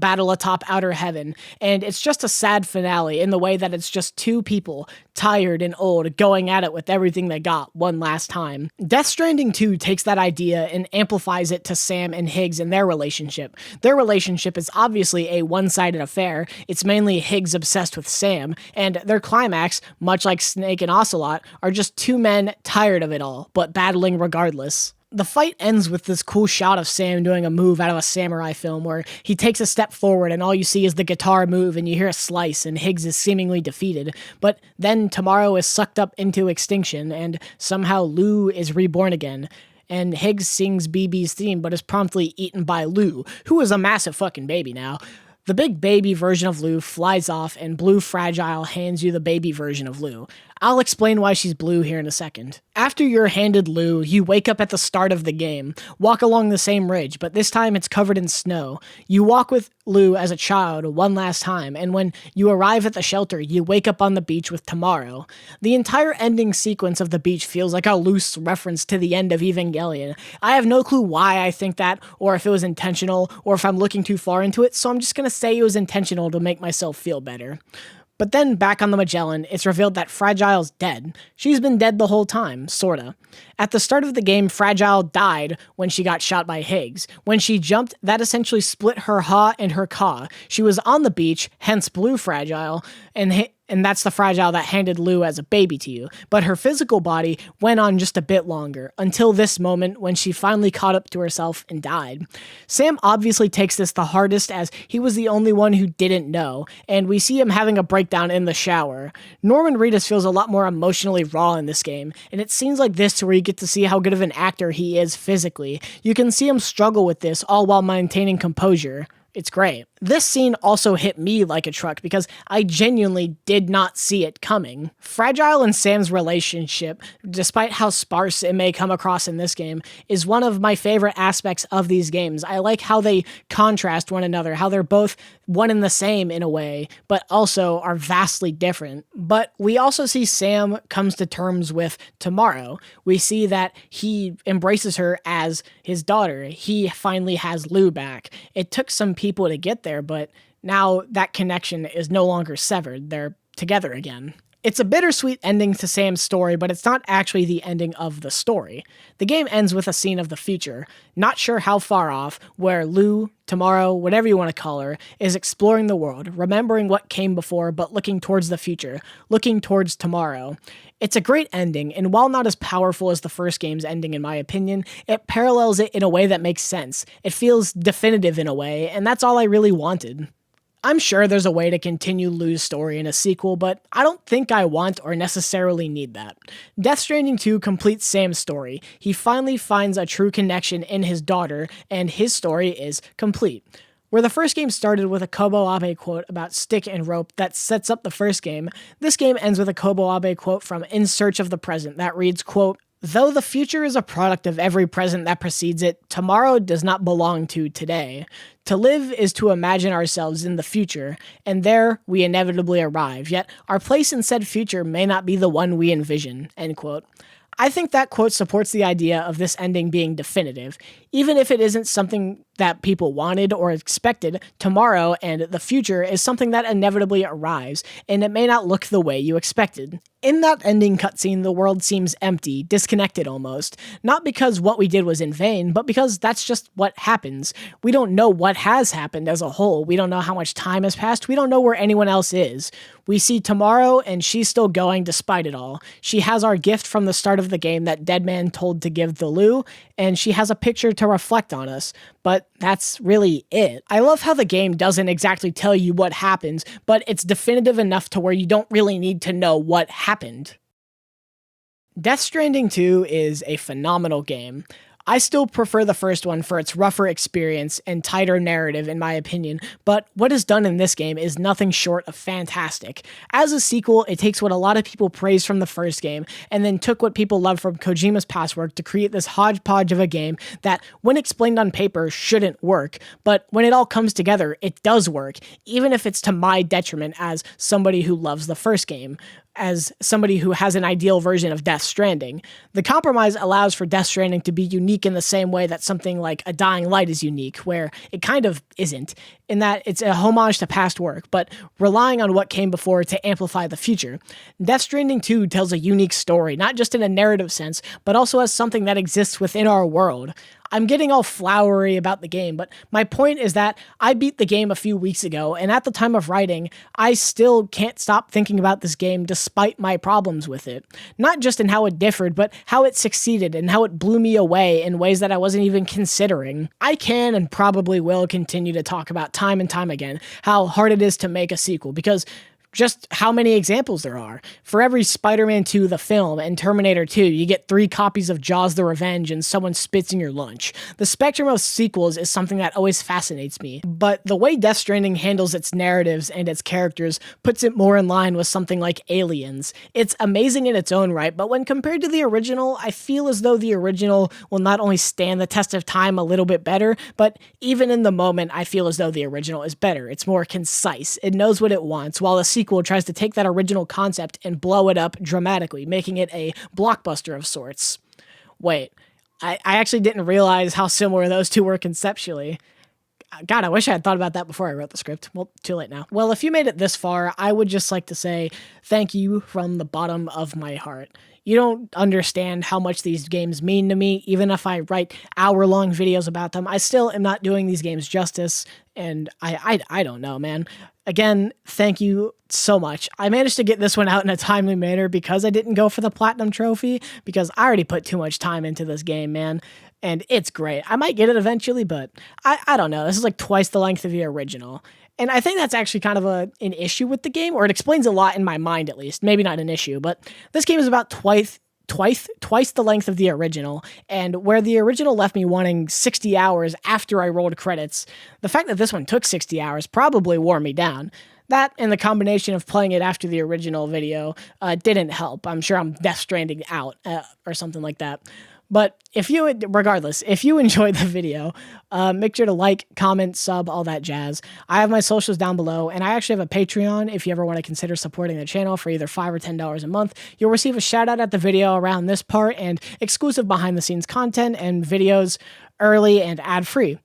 battle atop Outer Heaven, and it's just a sad finale in the way that it's just two people, tired and old, going at it with everything they got one last time. Death Stranding 2 takes that idea and amplifies it to Sam and Higgs and their relationship. Their relationship is obviously a one-sided affair. It's mainly Higgs obsessed with Sam, and their climax, much like Snake and Ocelot, are just two men tired of it all, but battling regardless. The fight ends with this cool shot of Sam doing a move out of a samurai film where he takes a step forward and all you see is the guitar move and you hear a slice and Higgs is seemingly defeated. But then Tomorrow is sucked up into extinction and somehow Lou is reborn again. And Higgs sings BB's theme but is promptly eaten by Lou, who is a massive fucking baby now. The big baby version of Lou flies off and Blue Fragile hands you the baby version of Lou. I'll explain why she's blue here in a second. After you're handed Lou, you wake up at the start of the game, walk along the same ridge, but this time it's covered in snow. You walk with Lou as a child one last time, and when you arrive at the shelter, you wake up on the beach with Tomorrow. The entire ending sequence of the beach feels like a loose reference to the end of Evangelion. I have no clue why I think that, or if it was intentional, or if I'm looking too far into it, so I'm just gonna say it was intentional to make myself feel better. But then, back on the Magellan, it's revealed that Fragile's dead. She's been dead the whole time, sorta. At the start of the game, Fragile died when she got shot by Higgs. When she jumped, that essentially split her ha and her ka. She was on the beach, hence Blue Fragile, and and that's the Fragile that handed Lou as a baby to you, but her physical body went on just a bit longer, until this moment when she finally caught up to herself and died. Sam obviously takes this the hardest as he was the only one who didn't know, and we see him having a breakdown in the shower. Norman Reedus feels a lot more emotionally raw in this game, and it seems like this where you get to see how good of an actor he is physically. You can see him struggle with this all while maintaining composure. It's great. This scene also hit me like a truck because I genuinely did not see it coming. Fragile and Sam's relationship, despite how sparse it may come across in this game, is one of my favorite aspects of these games. I like how they contrast one another, how they're both one and the same in a way, but also are vastly different. But we also see Sam comes to terms with tomorrow. We see that he embraces her as his daughter. He finally has Lou back. It took some people to get there, but now that connection is no longer severed. They're together again. It's a bittersweet ending to Sam's story, but it's not actually the ending of the story. The game ends with a scene of the future, not sure how far off, where Lou, tomorrow, whatever you want to call her, is exploring the world, remembering what came before, but looking towards the future, looking towards tomorrow. It's a great ending, and while not as powerful as the first game's ending in my opinion, it parallels it in a way that makes sense. It feels definitive in a way, and that's all I really wanted. I'm sure there's a way to continue Lou's story in a sequel, but I don't think I want or necessarily need that. Death Stranding 2 completes Sam's story. He finally finds a true connection in his daughter, and his story is complete. Where the first game started with a Kobo Abe quote about stick and rope that sets up the first game, this game ends with a Kobo Abe quote from In Search of the Present that reads, quote, "Though the future is a product of every present that precedes it, tomorrow does not belong to today. To live is to imagine ourselves in the future, and there we inevitably arrive, yet our place in said future may not be the one we envision." End quote. I think that quote supports the idea of this ending being definitive. Even if it isn't something that people wanted or expected, tomorrow and the future is something that inevitably arrives, and it may not look the way you expected. In that ending cutscene, the world seems empty, disconnected almost. Not because what we did was in vain, but because that's just what happens. We don't know what has happened as a whole. We don't know how much time has passed. We don't know where anyone else is. We see tomorrow, and she's still going despite it all. She has our gift from the start of the game that Deadman told to give the Lou, and she has a picture to reflect on us. But that's really it. I love how the game doesn't exactly tell you what happens, but it's definitive enough to where you don't really need to know what happened. Death Stranding 2 is a phenomenal game. I still prefer the first one for its rougher experience and tighter narrative in my opinion, but what is done in this game is nothing short of fantastic. As a sequel, it takes what a lot of people praise from the first game, and then took what people love from Kojima's past work to create this hodgepodge of a game that, when explained on paper, shouldn't work, but when it all comes together, it does work, even if it's to my detriment as somebody who loves the first game. As somebody who has an ideal version of Death Stranding. The compromise allows for Death Stranding to be unique in the same way that something like A Dying Light is unique, where it kind of isn't, in that it's a homage to past work, but relying on what came before to amplify the future. Death Stranding 2 tells a unique story, not just in a narrative sense, but also as something that exists within our world. I'm getting all flowery about the game, but my point is that I beat the game a few weeks ago, and at the time of writing, I still can't stop thinking about this game despite my problems with it. Not just in how it differed, but how it succeeded and how it blew me away in ways that I wasn't even considering. I can and probably will continue to talk about time and time again how hard it is to make a sequel, because just how many examples there are. For every Spider-Man 2 the film and Terminator 2, you get 3 copies of Jaws the Revenge and someone spits in your lunch. The spectrum of sequels is something that always fascinates me, but the way Death Stranding handles its narratives and its characters puts it more in line with something like Aliens. It's amazing in its own right, but when compared to the original, I feel as though the original will not only stand the test of time a little bit better, but even in the moment, I feel as though the original is better. It's more concise. It knows what it wants, while the sequel tries to take that original concept and blow it up dramatically, making it a blockbuster of sorts. Wait, I actually didn't realize how similar those two were conceptually. God, I wish I had thought about that before I wrote the script. Well, too late now. Well, if you made it this far, I would just like to say thank you from the bottom of my heart. You don't understand how much these games mean to me. Even if I write hour-long videos about them, I still am not doing these games justice, and I don't know, man. Again, thank you so much. I managed to get this one out in a timely manner because I didn't go for the platinum trophy, because I already put too much time into this game, man. And it's great. I might get it eventually, but I don't know. This is like twice the length of the original. And I think that's actually kind of an issue with the game, or it explains a lot in my mind at least. Maybe not an issue, but this game is about twice the length of the original, and where the original left me wanting 60 hours after I rolled credits, the fact that this one took 60 hours probably wore me down. That and the combination of playing it after the original video didn't help. I'm sure I'm Death Stranding out or something like that. But regardless, if you enjoyed the video, make sure to like, comment, sub, all that jazz. I have my socials down below, and I actually have a Patreon if you ever want to consider supporting the channel for either $5 or $10 a month. You'll receive a shout out at the video around this part, and exclusive behind the scenes content and videos early and ad free.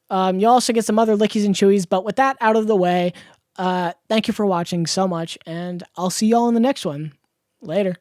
You'll also get some other lickies and chewies, but with that out of the way, thank you for watching so much, and I'll see y'all in the next one. Later.